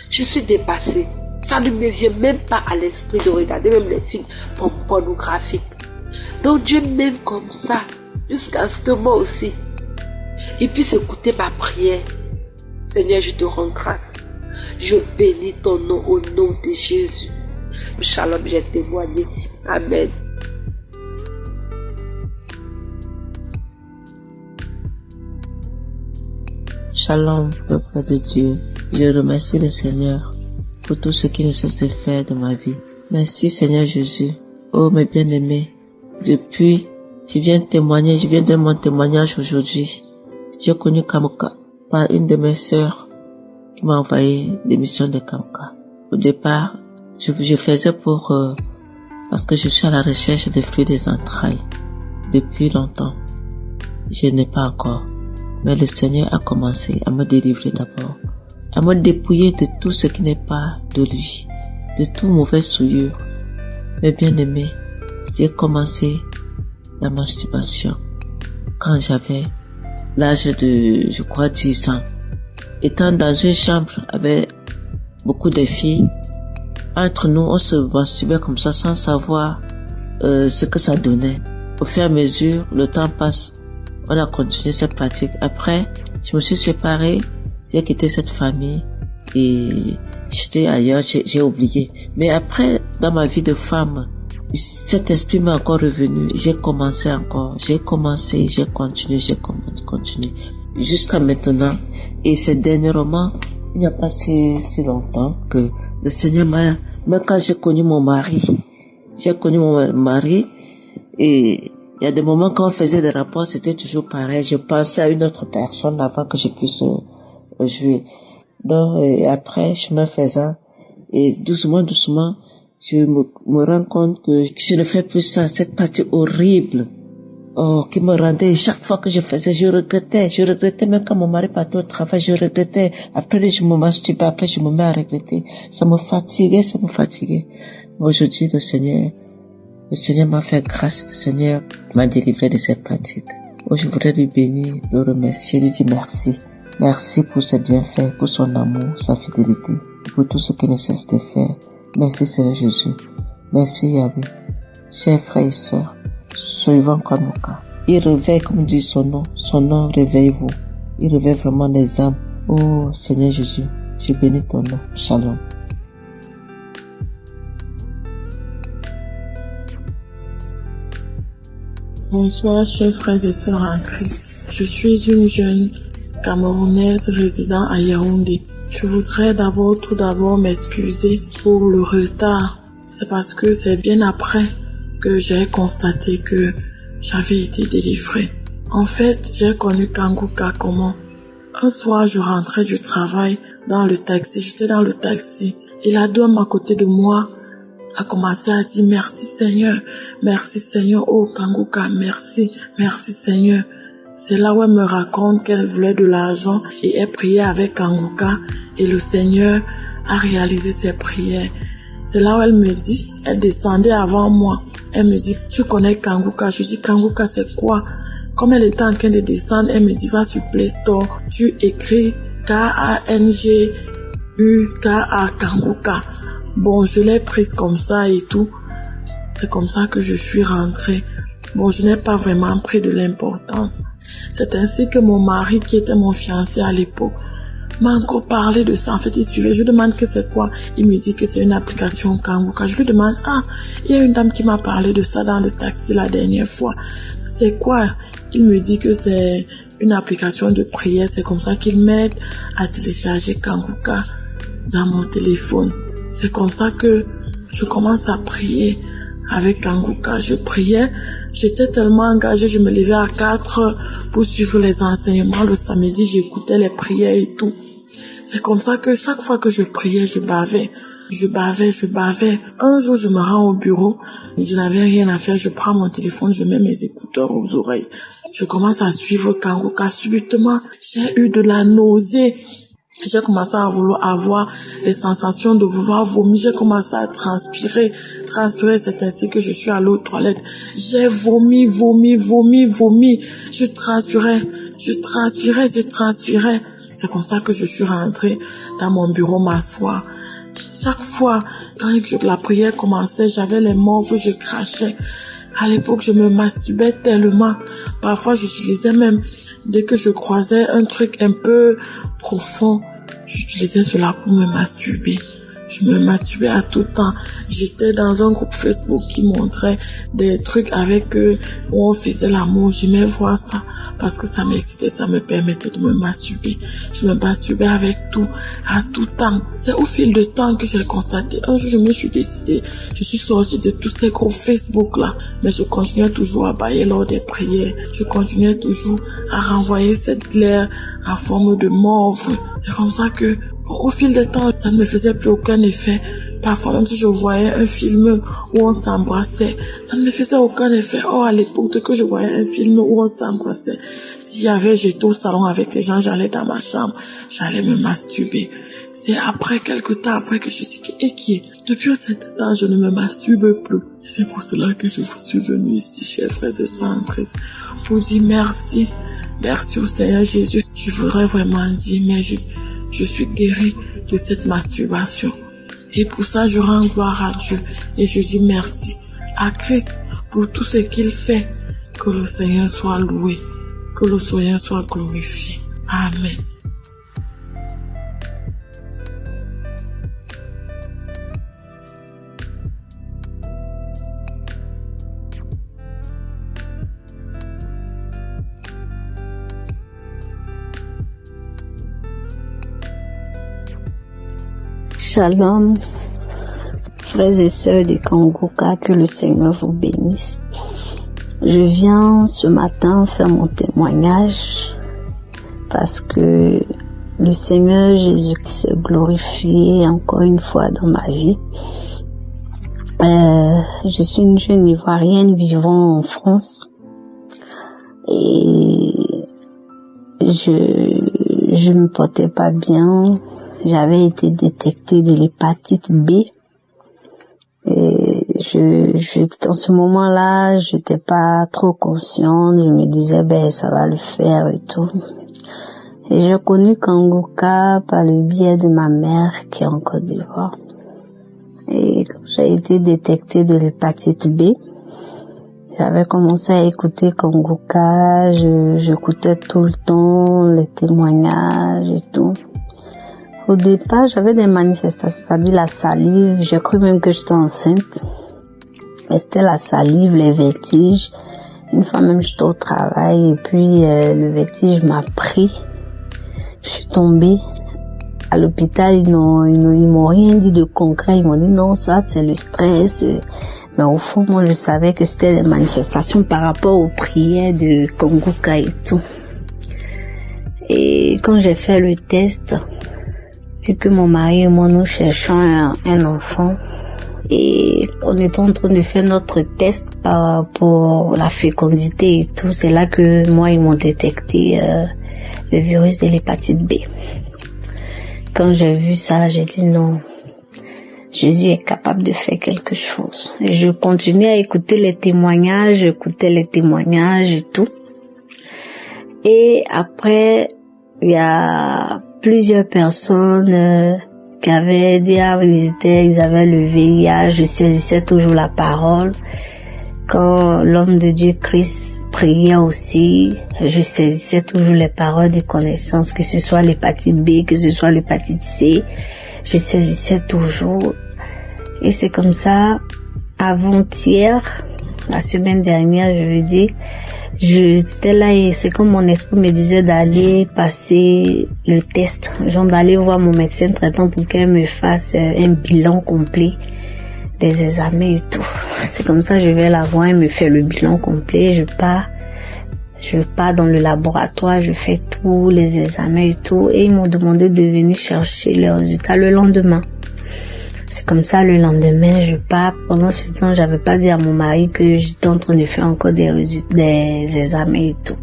[SPEAKER 11] Je suis dépassée. Ça ne me vient même pas à l'esprit de regarder même les films pornographiques. Donc Dieu m'aime comme ça, jusqu'à ce que moi aussi, il puisse écouter ma prière. Seigneur, je te rends grâce. Je bénis ton nom au nom de Jésus. Shalom, j'ai témoigné. Amen.
[SPEAKER 5] Shalom, peuple de Dieu. Je remercie le Seigneur pour tout ce qu'il ne cesse de faire de ma vie. Merci Seigneur Jésus. Oh mes bien-aimés, depuis, je viens de mon témoignage aujourd'hui. J'ai connu Kanguka par une de mes sœurs qui m'a envoyé l'émission de Kanguka. Au départ, je faisais pour
[SPEAKER 12] parce que je suis à la recherche des fruits des entrailles. Depuis longtemps, je n'ai pas encore. Mais le Seigneur a commencé à me délivrer d'abord, à me dépouiller de tout ce qui n'est pas de lui, de toute mauvaise souillure. Mais bien aimé, j'ai commencé la masturbation quand j'avais l'âge de, je crois, 10 ans. Étant dans une chambre avec beaucoup de filles, entre nous, on se masturbait comme ça sans savoir ce que ça donnait. Au fur et à mesure, le temps passe, on a continué cette pratique. Après, je me suis séparée, j'ai quitté cette famille et j'étais ailleurs, j'ai oublié. Mais après, dans ma vie de femme, cet esprit m'est encore revenu. J'ai commencé encore, j'ai continué. Jusqu'à maintenant. Et c'est dernièrement, il n'y a pas si longtemps que le Seigneur m'a, même quand j'ai connu mon mari, et il y a des moments quand on faisait des rapports, c'était toujours pareil. Je pensais à une autre personne avant que je puisse jouer. Donc, et après, chemin faisant, et doucement, je me rends compte que je ne fais plus ça, cette partie horrible, qui me rendait, chaque fois que je faisais, je regrettais, même quand mon mari partait au travail, je regrettais. Après, je me masturbais, après, je me mets à regretter. Ça me fatiguait. Aujourd'hui, le Seigneur m'a fait grâce, le Seigneur m'a délivré de cette pratique. Je voudrais lui bénir, le remercier, lui dire merci. Merci pour ses bienfaits, pour son amour, sa fidélité, pour tout ce qu'il ne cesse de faire. Merci Seigneur Jésus. Merci Yahweh. Chers frères et sœurs, suivant Kanguka. Il réveille, comme dit son nom réveille-vous. Il réveille vraiment les âmes. Oh Seigneur Jésus, je bénis ton nom. Shalom.
[SPEAKER 13] Bonsoir chers frères et sœurs en Christ. Je suis une jeune Camerounaise résidant à Yaoundé. Je voudrais tout d'abord m'excuser pour le retard. C'est parce que c'est bien après que j'ai constaté que j'avais été délivrée. En fait, j'ai connu Kanguka comment? Un soir, je rentrais du travail dans le taxi. J'étais dans le taxi et la dame à côté de moi a commencé à dire merci Seigneur, oh Kanguka, merci Seigneur. C'est là où elle me raconte qu'elle voulait de l'argent et elle priait avec Kanguka et le Seigneur a réalisé ses prières. C'est là où elle me dit, elle descendait avant moi. Elle me dit, tu connais Kanguka? Je dis, Kanguka c'est quoi? Comme elle était en train de descendre, elle me dit, va sur Play Store, tu écris Kanguka Kanguka. Bon, je l'ai prise comme ça et tout. C'est comme ça que je suis rentrée. Bon, je n'ai pas vraiment pris de l'importance. C'est ainsi que mon mari, qui était mon fiancé à l'époque, m'a encore parlé de ça. En fait, il suivait. Je lui demande que c'est quoi. Il me dit que c'est une application Kanguka. Je lui demande, il y a une dame qui m'a parlé de ça dans le taxi la dernière fois. C'est quoi? Il me dit que c'est une application de prière. C'est comme ça qu'il m'aide à télécharger Kanguka dans mon téléphone. C'est comme ça que je commence à prier avec Kanguka. Je priais, j'étais tellement engagée, je me levais à 4 heures pour suivre les enseignements. Le samedi, j'écoutais les prières et tout. C'est comme ça que chaque fois que je priais, je bavais. Un jour, je me rends au bureau, je n'avais rien à faire, je prends mon téléphone, je mets mes écouteurs aux oreilles. Je commence à suivre Kanguka. Subitement, j'ai eu de la nausée. J'ai commencé à vouloir avoir des sensations de vouloir vomir. J'ai commencé à transpirer. C'est ainsi que je suis allée aux toilettes. J'ai vomi. Je transpirais. C'est comme ça que je suis rentrée dans mon bureau m'asseoir. Chaque fois, quand la prière commençait, j'avais les morves, je crachais. À l'époque, je me masturbais tellement. Parfois, j'utilisais même, dès que je croisais un truc un peu profond, j'utilisais cela pour me masturber. Je me masturbais à tout temps. J'étais dans un groupe Facebook qui montrait des trucs avec eux où on faisait l'amour. J'aimais voir ça parce que ça m'excitait, ça me permettait de me masturber. Je me masturbais avec tout, à tout temps. C'est au fil de temps que j'ai constaté. Un jour, je me suis décidée, je suis sortie de tous ces groupes Facebook là, mais je continuais toujours à bailler lors des prières. Je continuais toujours à renvoyer cette glaire en forme de morve. C'est comme ça que au fil du temps, ça ne me faisait plus aucun effet. Parfois, même si je voyais un film où on s'embrassait, ça ne me faisait aucun effet. Or, à l'époque, dès que je voyais un film où on s'embrassait, j'étais au salon avec les gens, j'allais dans ma chambre, j'allais me masturber. C'est après, quelque temps après, que je suis inquiet. Depuis un certain temps, je ne me masturbe plus. C'est pour cela que je vous suis venu ici, chers frères et sœurs en Christ, pour dire merci. Merci au Seigneur Jésus. Je voudrais vraiment dire, mais je suis guéri de cette masturbation. Et pour ça, je rends gloire à Dieu. Et je dis merci à Christ pour tout ce qu'il fait. Que le Seigneur soit loué. Que le Seigneur soit glorifié. Amen.
[SPEAKER 14] Shalom, frères et sœurs de Kanguka, que le Seigneur vous bénisse. Je viens ce matin faire mon témoignage parce que le Seigneur Jésus qui s'est glorifié encore une fois dans ma vie. Je suis une jeune Ivoirienne vivant en France et je me portais pas bien. J'avais été détectée de l'hépatite B et en ce moment-là, j'étais pas trop consciente. Je me disais, ça va le faire et tout. Et j'ai connu Kanguka par le biais de ma mère qui est en Côte d'Ivoire. Et quand j'ai été détectée de l'hépatite B, j'avais commencé à écouter Kanguka, j'écoutais tout le temps les témoignages et tout. Au départ, j'avais des manifestations, c'est-à-dire la salive. J'ai cru même que j'étais enceinte. Mais c'était la salive, les vertiges. Une fois même, j'étais au travail et puis le vertige m'a pris. Je suis tombée. À l'hôpital, ils m'ont rien dit de concret. Ils m'ont dit non, ça, c'est le stress. Mais au fond, moi, je savais que c'était des manifestations par rapport aux prières de Kanguka et tout. Et quand j'ai fait le test, vu que mon mari et moi, nous cherchons un enfant et on était en train de faire notre test pour la fécondité et tout, c'est là que moi, ils m'ont détecté le virus de l'hépatite B. Quand j'ai vu ça, j'ai dit non, Jésus est capable de faire quelque chose. Et je continuais à écouter les témoignages, j'écoutais les témoignages et tout. Et après, il y a plusieurs personnes qui avaient dit, ils avaient le VIH, je saisissais toujours la parole. Quand l'homme de Dieu Christ priait aussi, je saisissais toujours les paroles de connaissance, que ce soit l'hépatite B, que ce soit l'hépatite C, je saisissais toujours. Et c'est comme ça, avant-hier, la semaine dernière, je veux dire, j'étais là et c'est comme mon esprit me disait d'aller passer le test, genre d'aller voir mon médecin traitant pour qu'elle me fasse un bilan complet des examens et tout. C'est comme ça, je vais la voir, elle me fait le bilan complet, je pars dans le laboratoire, je fais tous les examens et tout, et ils m'ont demandé de venir chercher les résultats le lendemain. C'est comme ça, le lendemain, je pars. Pendant ce temps, j'avais pas dit à mon mari que j'étais en train de faire encore des résultats, des examens et tout.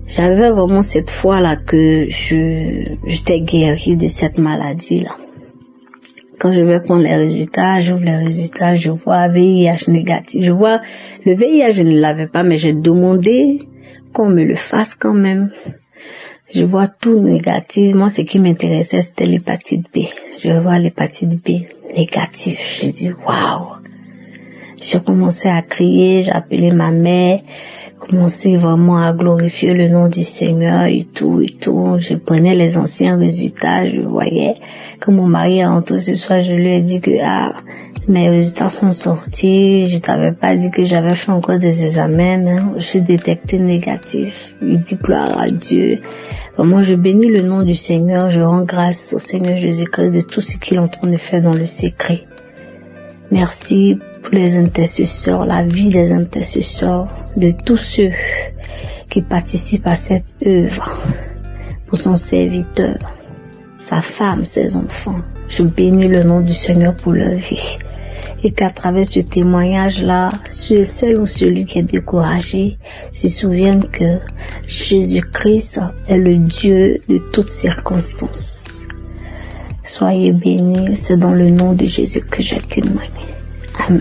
[SPEAKER 14] J'avais vraiment cette foi-là que j'étais guérie de cette maladie-là. Quand je vais prendre les résultats, j'ouvre les résultats, je vois VIH négatif. Je vois, le VIH, je ne l'avais pas, mais j'ai demandé qu'on me le fasse quand même. Je vois tout négatif. Moi, ce qui m'intéressait, c'était l'hépatite B. Je vois l'hépatite B négative. J'ai dit, waouh. J'ai commencé à crier, j'ai appelé ma mère, commencé vraiment à glorifier le nom du Seigneur et tout et tout. Je prenais les anciens résultats, je voyais. Quand mon mari est rentré ce soir, je lui ai dit que, mes résultats sont sortis. Je t'avais pas dit que j'avais fait encore des examens, mais je suis détectée négatif. Il dit gloire à Dieu. Vraiment, je bénis le nom du Seigneur. Je rends grâce au Seigneur Jésus-Christ de tout ce qu'il est en train de faire dans le secret. Merci pour les intercesseurs, la vie des intercesseurs, de tous ceux qui participent à cette œuvre, pour son serviteur. sa femme, ses enfants. Je bénis le nom du Seigneur pour leur vie. Et qu'à travers ce témoignage-là, celle ou celui qui est découragé se souvienne que Jésus-Christ est le Dieu de toutes circonstances. Soyez bénis, c'est dans le nom de Jésus que j'ai témoigné. Amen.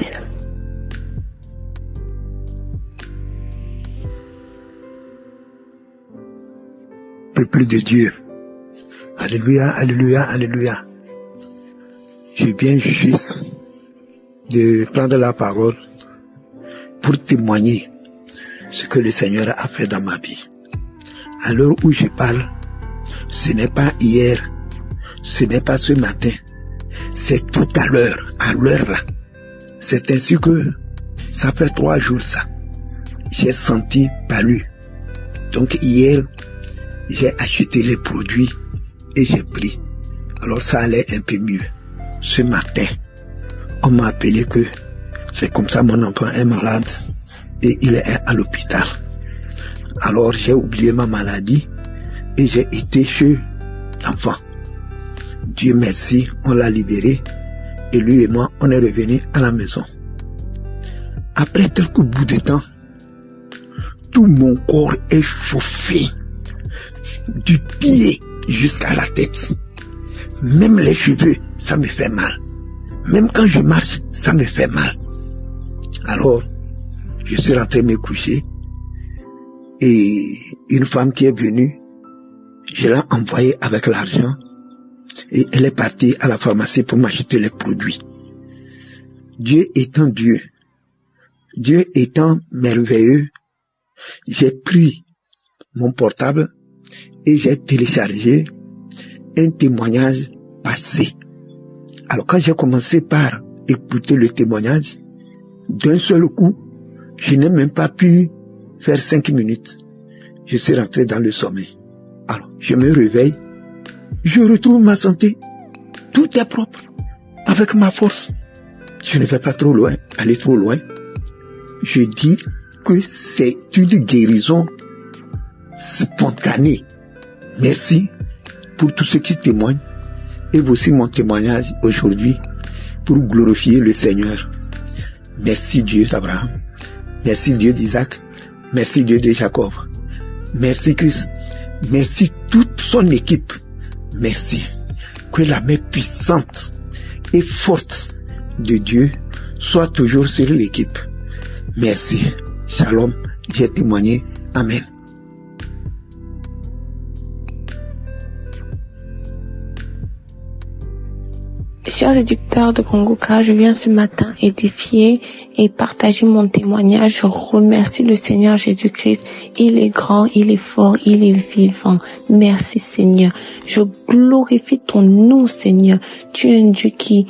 [SPEAKER 15] Peuple de Dieu. Alléluia, alléluia, alléluia. Je viens juste de prendre la parole pour témoigner ce que le Seigneur a fait dans ma vie. À l'heure où je parle, ce n'est pas hier, ce n'est pas ce matin, c'est tout à l'heure là. C'est ainsi que ça fait 3 jours ça. J'ai senti palu. Donc hier, j'ai acheté les produits et j'ai pris. Alors ça allait un peu mieux. Ce matin, on m'a appelé que c'est comme ça, mon enfant est malade et il est à l'hôpital. Alors j'ai oublié ma maladie et j'ai été chez l'enfant. Dieu merci, on l'a libéré et lui et moi, on est revenus à la maison. Après quelques bouts de temps, tout mon corps est chauffé du pied jusqu'à la tête. Même les cheveux, ça me fait mal. Même quand je marche, ça me fait mal. Alors, je suis rentré me coucher et une femme qui est venue, je l'ai envoyée avec l'argent et elle est partie à la pharmacie pour m'acheter les produits. Dieu étant Dieu, Dieu étant merveilleux, j'ai pris mon portable et j'ai téléchargé un témoignage passé. Alors quand j'ai commencé par écouter le témoignage, d'un seul coup, je n'ai même pas pu faire 5 minutes. Je suis rentré dans le sommeil. Alors je me réveille, je retrouve ma santé. Tout est propre, avec ma force. Je ne vais pas trop loin, aller trop loin. Je dis que c'est une guérison spontanée. Merci pour tous ceux qui témoignent et voici mon témoignage aujourd'hui pour glorifier le Seigneur. Merci Dieu d'Abraham, merci Dieu d'Isaac, merci Dieu de Jacob, merci Christ, merci toute son équipe, merci. Que la main puissante et forte de Dieu soit toujours sur l'équipe. Merci. Shalom, j'ai témoigné. Amen.
[SPEAKER 16] Cher éducateur de Kanguka, je viens ce matin édifier et partager mon témoignage. Je remercie le Seigneur Jésus-Christ. Il est grand, il est fort, il est vivant. Merci Seigneur. Je glorifie ton nom Seigneur. Tu es un Dieu qui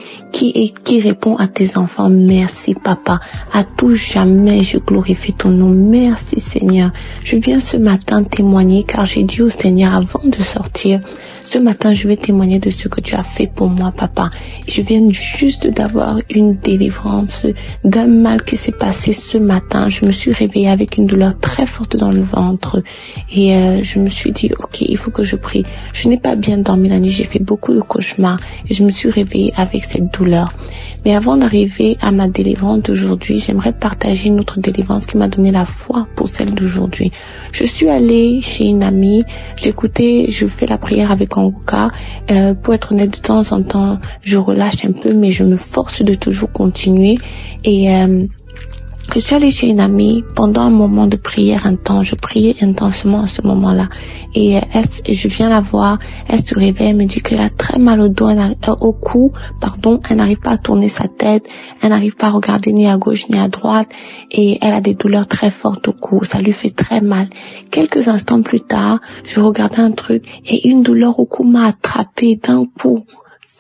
[SPEAKER 16] répond à tes enfants. Merci Papa. À tout jamais, je glorifie ton nom. Merci Seigneur. Je viens ce matin témoigner car j'ai dit au Seigneur avant de sortir, ce matin, je vais témoigner de ce que tu as fait pour moi, Papa. Je viens juste d'avoir une délivrance d'un mal qui s'est passé ce matin. Je me suis réveillée avec une douleur très forte dans le ventre. Et je me suis dit, ok, il faut que je prie. Je n'ai pas bien dormi la nuit. J'ai fait beaucoup de cauchemars. Et je me suis réveillée avec cette douleur. Mais avant d'arriver à ma délivrance d'aujourd'hui, j'aimerais partager une autre délivrance qui m'a donné la foi pour celle d'aujourd'hui. Je suis allée chez une amie. Je fais la prière avec Kanguka. Pour être honnête, de temps en temps, je relâche un peu, mais je me force de toujours continuer. Et je suis allée chez une amie pendant un moment de prière intense. Je priais intensement à ce moment-là. Et je viens la voir, elle se réveille, elle me dit qu'elle a très mal au dos, au cou, elle n'arrive pas à tourner sa tête, elle n'arrive pas à regarder ni à gauche ni à droite, et elle a des douleurs très fortes au cou, ça lui fait très mal. Quelques instants plus tard, je regardais un truc, et une douleur au cou m'a attrapée d'un coup.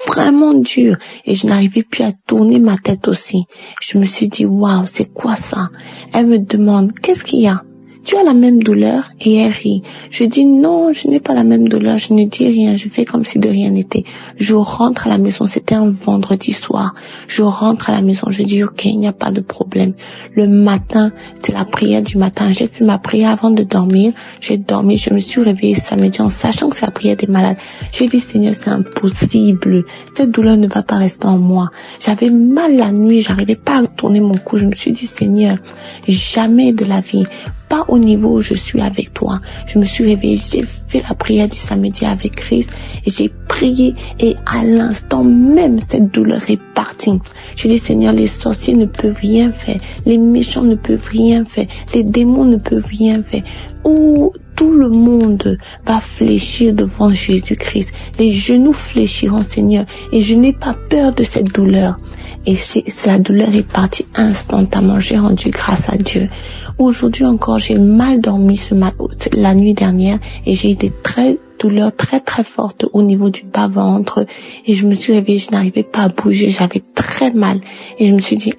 [SPEAKER 16] Vraiment dur, et je n'arrivais plus à tourner ma tête aussi. Je me suis dit, waouh, c'est quoi ça? Elle me demande, qu'est-ce qu'il y a? tu as la même douleur? Et elle rit. Je dis non, je n'ai pas la même douleur, je ne dis rien, je fais comme si de rien n'était. Je rentre à la maison, c'était un vendredi soir. Je rentre à la maison, je dis ok, il n'y a pas de problème. Le matin, c'est la prière du matin. J'ai fait ma prière avant de dormir. J'ai dormi, je me suis réveillée samedi en sachant que c'est la prière des malades. J'ai dit Seigneur, c'est impossible. Cette douleur ne va pas rester en moi. J'avais mal la nuit, j'arrivais pas à tourner mon cou. Je me suis dit Seigneur, jamais de la vie, pas au niveau où je suis avec toi. Je me suis réveillée, j'ai fait la prière du samedi avec Christ et j'ai prié et à l'instant même cette douleur est partie. Je dis Seigneur, les sorciers ne peuvent rien faire, les méchants ne peuvent rien faire, les démons ne peuvent rien faire. Tout le monde va fléchir devant Jésus-Christ. Les genoux fléchiront, Seigneur, et je n'ai pas peur de cette douleur. Et la douleur est partie instantanément. J'ai rendu grâce à Dieu. Aujourd'hui encore, j'ai mal dormi la nuit dernière et j'ai eu des douleurs très très fortes au niveau du bas-ventre et je me suis réveillée, je n'arrivais pas à bouger, j'avais très mal et je me suis dit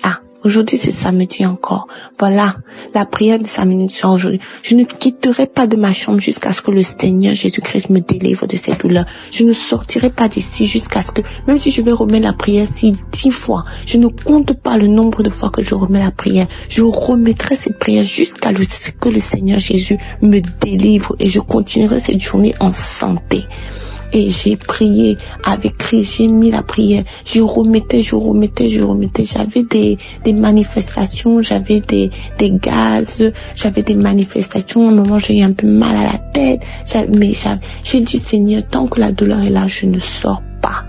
[SPEAKER 16] aujourd'hui c'est samedi encore. Voilà, la prière de 5 minutes sur aujourd'hui. Je ne quitterai pas de ma chambre jusqu'à ce que le Seigneur Jésus-Christ me délivre de cette douleur. Je ne sortirai pas d'ici jusqu'à ce que, même si je vais remettre la prière 10 fois, je ne compte pas le nombre de fois que je remets la prière. Je remettrai cette prière jusqu'à ce que le Seigneur Jésus me délivre et je continuerai cette journée en santé. Et j'ai prié avec Christ, j'ai mis la prière, je remettais. J'avais des manifestations, j'avais des gaz, j'avais des manifestations. À un moment, j'ai eu un peu mal à la tête. Mais j'ai dit, Seigneur, tant que la douleur est là, je ne sors pas.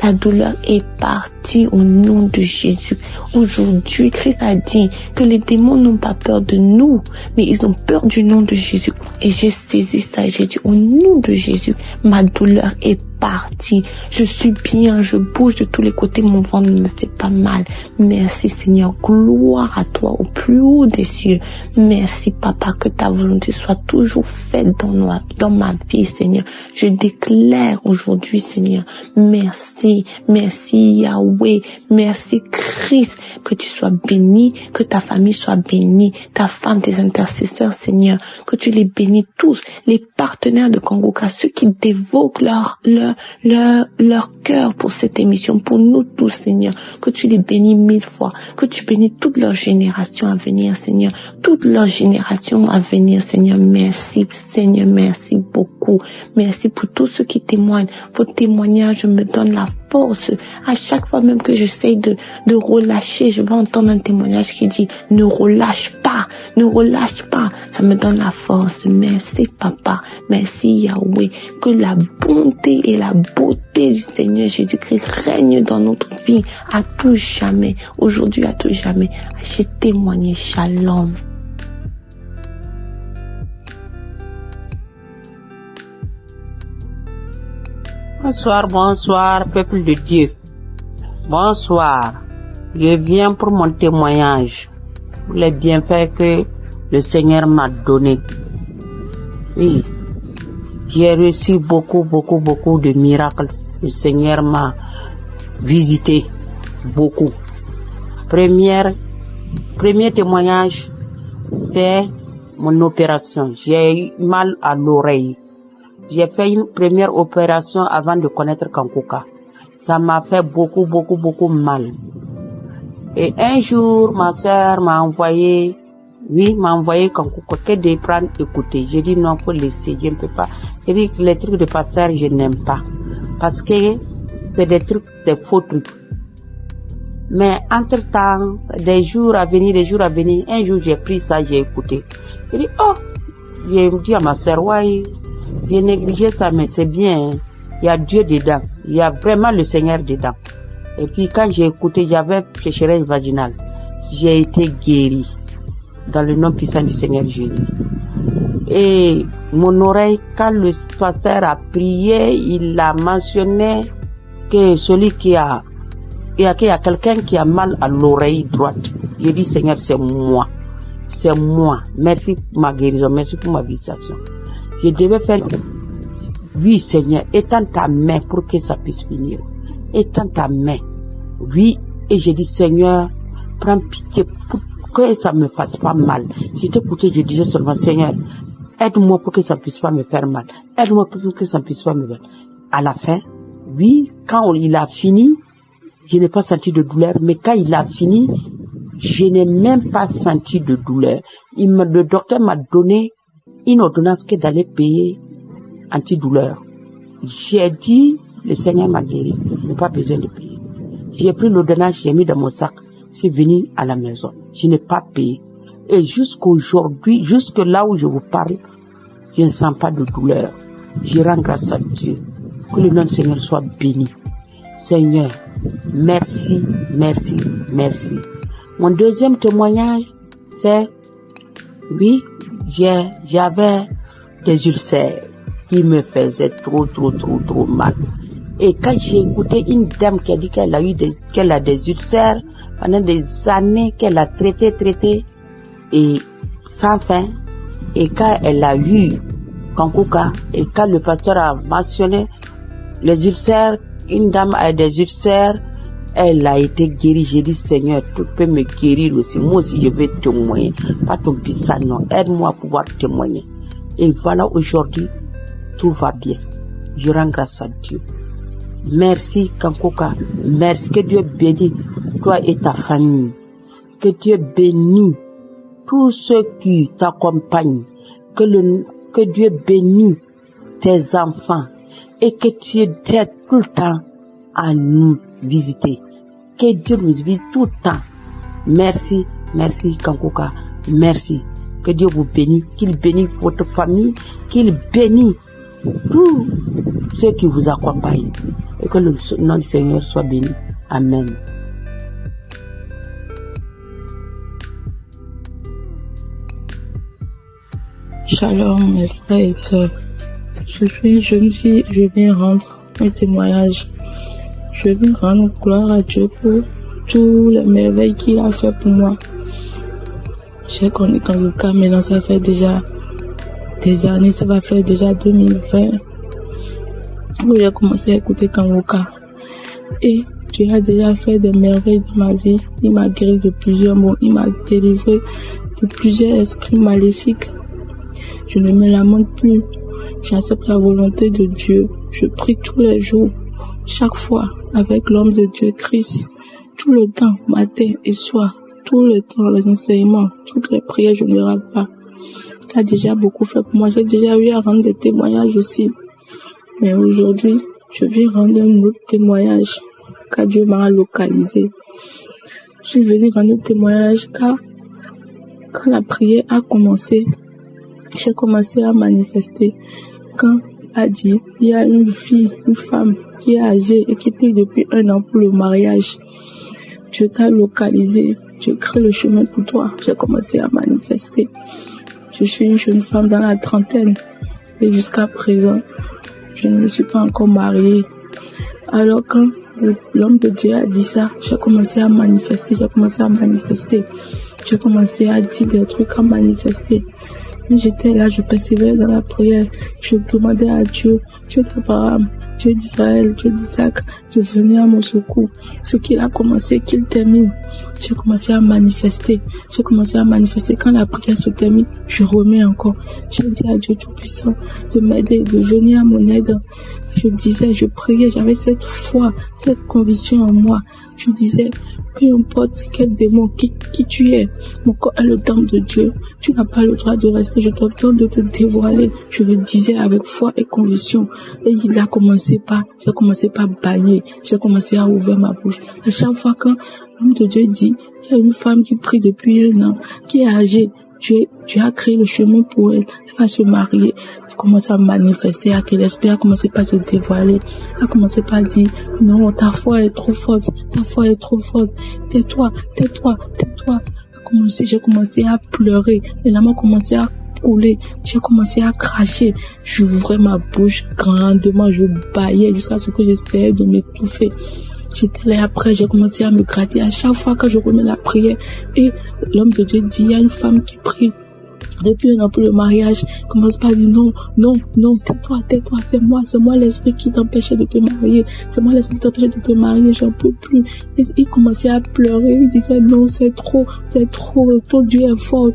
[SPEAKER 16] La douleur est partie au nom de Jésus. Aujourd'hui, Christ a dit que les démons n'ont pas peur de nous, mais ils ont peur du nom de Jésus. Et j'ai saisi ça et j'ai dit, au nom de Jésus, ma douleur est partie. Je suis bien, je bouge de tous les côtés, mon ventre ne me fait pas mal. Merci Seigneur, gloire à toi au plus haut des cieux. Merci Papa, que ta volonté soit toujours faite dans ma vie Seigneur. Je déclare aujourd'hui Seigneur, merci Yahweh, merci Christ, que tu sois béni, que ta famille soit bénie, ta femme, tes intercesseurs Seigneur, que tu les bénis tous, les partenaires de Kanguka, ceux qui dévoquent leur cœur pour cette émission, pour nous tous Seigneur, que tu les bénis 1000 fois, que tu bénis toutes leurs générations à venir Seigneur, toutes leurs générations à venir Seigneur. Merci Seigneur, merci beaucoup, merci pour tous ceux qui témoignent. Vos témoignages me donnent la force. À chaque fois même que j'essaye de relâcher, je vais entendre un témoignage qui dit ne relâche pas. Ça me donne la force. Merci Papa, merci Yahweh, que la bonté et la beauté du Seigneur Jésus-Christ règne dans notre vie à tout jamais, aujourd'hui à tout jamais. J'ai témoigné. Shalom.
[SPEAKER 17] Bonsoir, peuple de Dieu. Bonsoir. Je viens pour mon témoignage, pour les bienfaits que le Seigneur m'a donnés. Oui, j'ai reçu beaucoup de miracles. Le Seigneur m'a visité beaucoup. Premier témoignage, c'est mon opération. J'ai eu mal à l'oreille. J'ai fait une première opération avant de connaître Kanguka. Ça m'a fait beaucoup mal. Et un jour, ma sœur m'a envoyé Kanguka, que de prendre, écouter. J'ai dit non, faut laisser, je ne peux pas. J'ai dit que les trucs de pasteur, je n'aime pas. Parce que c'est des faux trucs. Mais entre-temps, des jours à venir, un jour j'ai pris ça, j'ai écouté. J'ai dit, j'ai dit à ma sœur, ouais, j'ai négligé ça, mais c'est bien. Il y a Dieu dedans. Il y a vraiment le Seigneur dedans. Et puis quand j'ai écouté, j'avais sécheresse vaginale. J'ai été guéri dans le nom puissant du Seigneur Jésus. Et mon oreille, quand le pasteur a prié, il a mentionné que celui il y a quelqu'un qui a mal à l'oreille droite. J'ai dit, Seigneur, c'est moi. Merci pour ma guérison, merci pour ma visitation. Je devais faire, oui Seigneur, étends ta main pour que ça puisse finir. Étends ta main. Oui, et j'ai dit, Seigneur, prends pitié pour que ça me fasse pas mal. J'étais écouté, je disais seulement, Seigneur, aide-moi pour que ça ne puisse pas me faire mal. Aide-moi pour que ça ne puisse pas me faire. À la fin, oui, quand il a fini, je n'ai pas senti de douleur, mais quand il a fini, je n'ai même pas senti de douleur. Le docteur m'a donné une ordonnance que d'aller payer antidouleur. J'ai dit, le Seigneur m'a guéri, je n'ai pas besoin de payer. J'ai pris l'ordonnance, j'ai mis dans mon sac, je suis venu à la maison. Je n'ai pas payé. Et jusqu'aujourd'hui, jusque là où je vous parle, je ne sens pas de douleur. Je rends grâce à Dieu. Que le nom du Seigneur soit béni. Seigneur, merci, merci, merci. Mon deuxième témoignage, c'est, oui, j'avais des ulcères qui me faisaient trop mal. Et quand j'ai écouté une dame qui a dit qu'elle a des ulcères pendant des années, qu'elle a traité, et sans fin, et quand elle a eu Kankuka, et quand le pasteur a mentionné les ulcères, une dame a des ulcères, elle a été guérie. J'ai dit, Seigneur, tu peux me guérir aussi. Moi aussi, je vais témoigner. Pas ton pissa, non. Aide-moi à pouvoir témoigner. Et voilà, aujourd'hui, tout va bien. Je rends grâce à Dieu. Merci, Kankuka. Merci. Que Dieu bénisse toi et ta famille. Que Dieu bénisse tous ceux qui t'accompagnent. Que Dieu bénisse tes enfants. Et que tu aides tout le temps à nous visiter. Que Dieu nous visite tout le temps. Merci, merci Kankuka. Merci. Que Dieu vous bénisse. Qu'il bénisse votre famille. Qu'il bénisse tous ceux qui vous accompagnent. Et que le nom du Seigneur soit béni. Amen.
[SPEAKER 13] Shalom mes frères et sœurs. Je suis une jeune fille, je viens rendre un témoignage. Je viens rendre gloire à Dieu pour toutes les merveilles qu'il a fait pour moi. J'ai connu Kankuka, maintenant ça fait déjà des années, ça va faire déjà 2020 où j'ai commencé à écouter Kankuka. Et Dieu a déjà fait des merveilles dans ma vie. Il m'a guéri de plusieurs maux, il m'a délivré de plusieurs esprits maléfiques. Je ne me lamente plus. J'accepte la volonté de Dieu. Je prie tous les jours, chaque fois, avec l'homme de Dieu, Christ. Tout le temps, matin et soir. Tout le temps, les enseignements, toutes les prières, je ne rate pas. Il a déjà beaucoup fait pour moi. J'ai déjà eu à rendre des témoignages aussi. Mais aujourd'hui, je viens rendre un autre témoignage, car Dieu m'a localisé. Je suis venu rendre un témoignage car quand la prière a commencé, j'ai commencé à manifester. Quand a dit, il y a une fille, une femme qui est âgée et qui prie depuis 1 an pour le mariage. Dieu t'a localisé, Dieu crée le chemin pour toi. J'ai commencé à manifester. Je suis une jeune femme dans la trentaine et jusqu'à présent, je ne me suis pas encore mariée. Alors quand l'homme de Dieu a dit ça, j'ai commencé à manifester, j'ai commencé à dire des trucs, à manifester. Mais j'étais là, je persévérais dans la prière, je demandais à Dieu, Dieu d'Abraham, Dieu d'Israël, Dieu d'Isaac, de venir à mon secours. Ce qu'il a commencé, qu'il termine. J'ai commencé à manifester. Quand la prière se termine, je remets encore. J'ai dit à Dieu Tout-Puissant de m'aider, de venir à mon aide. Je disais, je priais, j'avais cette foi, cette conviction en moi. Je disais, peu importe quel démon, qui tu es, mon corps est le temple de Dieu. Tu n'as pas le droit de rester, je t'entends de te dévoiler. Je le disais avec foi et conviction. Et j'ai commencé par bailler, j'ai commencé à ouvrir ma bouche. À chaque fois quand l'homme de Dieu dit, il y a une femme qui prie depuis 1 an, qui est âgée, tu as créé le chemin pour elle, elle va se marier. Je commence à manifester, à que l'esprit a commencé par se dévoiler, a commencé par dire, non, ta foi est trop forte, tais-toi. J'ai commencé à pleurer, les larmes ont commencé à couler, j'ai commencé à cracher, j'ouvrais ma bouche grandement, je baillais jusqu'à ce que j'essayais de m'étouffer. J'étais là après, j'ai commencé à me gratter à chaque fois que je remets la prière et l'homme de Dieu dit, il y a une femme qui prie Depuis un an pour le mariage, commence pas à dire non, tais-toi, c'est moi l'esprit qui t'empêchait de te marier, c'est moi l'esprit qui t'empêchait de te marier, j'en peux plus. Et il commençait à pleurer, il disait non, c'est trop, ton Dieu est fort.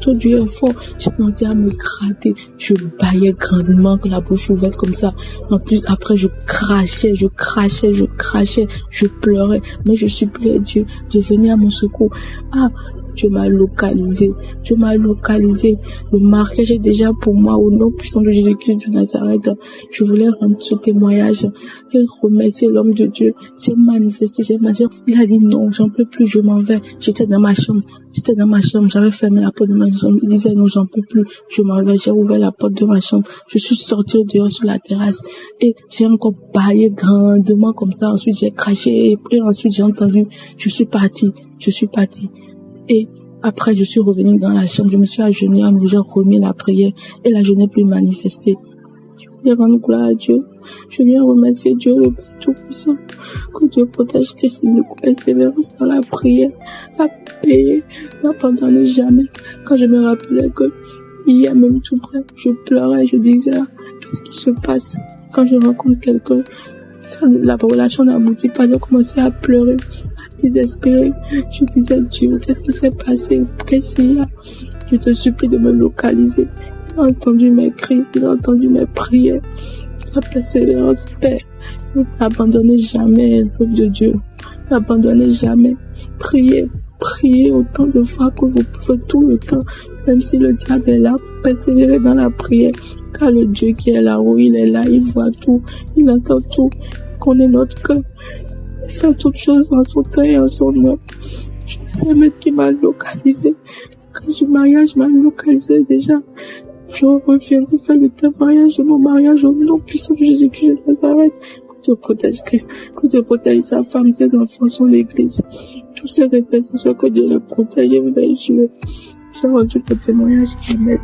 [SPEAKER 13] J'ai commencé à me gratter, je baillais grandement, la bouche ouverte comme ça. En plus, après, je crachais, je pleurais, mais je suppliais Dieu de venir à mon secours. Dieu m'a localisé. Le mariage est déjà pour moi au nom puissant de Jésus-Christ de Nazareth. Je voulais rendre ce témoignage et remercier l'homme de Dieu. J'ai manifesté. Il a dit non, j'en peux plus, je m'en vais. J'étais dans ma chambre, j'avais fermé la porte de ma chambre. Il disait non, j'en peux plus, je m'en vais. J'ai ouvert la porte de ma chambre. Je suis sortie dehors sur la terrasse et j'ai encore baillé grandement comme ça. Ensuite, j'ai craché et ensuite j'ai entendu. Je suis partie. Et après, je suis revenue dans la chambre, je me suis agenouillée à nouveau, j'ai remis la prière et là, je n'ai plus manifesté. Je viens rendre gloire à Dieu. Je viens remercier Dieu, le Père Tout-Puissant. Que Dieu protège Christ, le persévérance dans la prière, à payer, n'abandonner jamais. Quand je me rappelais que hier même tout près, je pleurais, je disais, qu'est-ce qui se passe quand je rencontre quelqu'un? La relation n'aboutit pas, j'ai commencé à pleurer, à désespérer. Je disais, Dieu, qu'est-ce qui s'est passé? Qu'est-ce qu'il y a? Je te supplie de me localiser. Il a entendu mes cris, il a entendu mes prières. La persévérance, Père. Ne t'abandonnez jamais, le peuple de Dieu. N'abandonnez jamais. Priez autant de fois que vous pouvez tout le temps. Même si le diable est là, persévérez dans la prière. Car le Dieu qui est là-haut, il est là, il voit tout, il entend tout, il connaît notre cœur. Il fait toutes choses en son temps et en son nom. Je sais même qu'il m'a localisé. Quand je mariage, m'a localisé déjà. Je reviendrai faire le témoignage de mon mariage au nom puissant de Jésus-Christ de Nazareth. Que Dieu protège Christ, que Dieu protège sa femme, ses enfants sur l'église. Tous ces intercesseurs, que Dieu les protège et vous aille jouer. J'ai rendu le témoignage. Amen.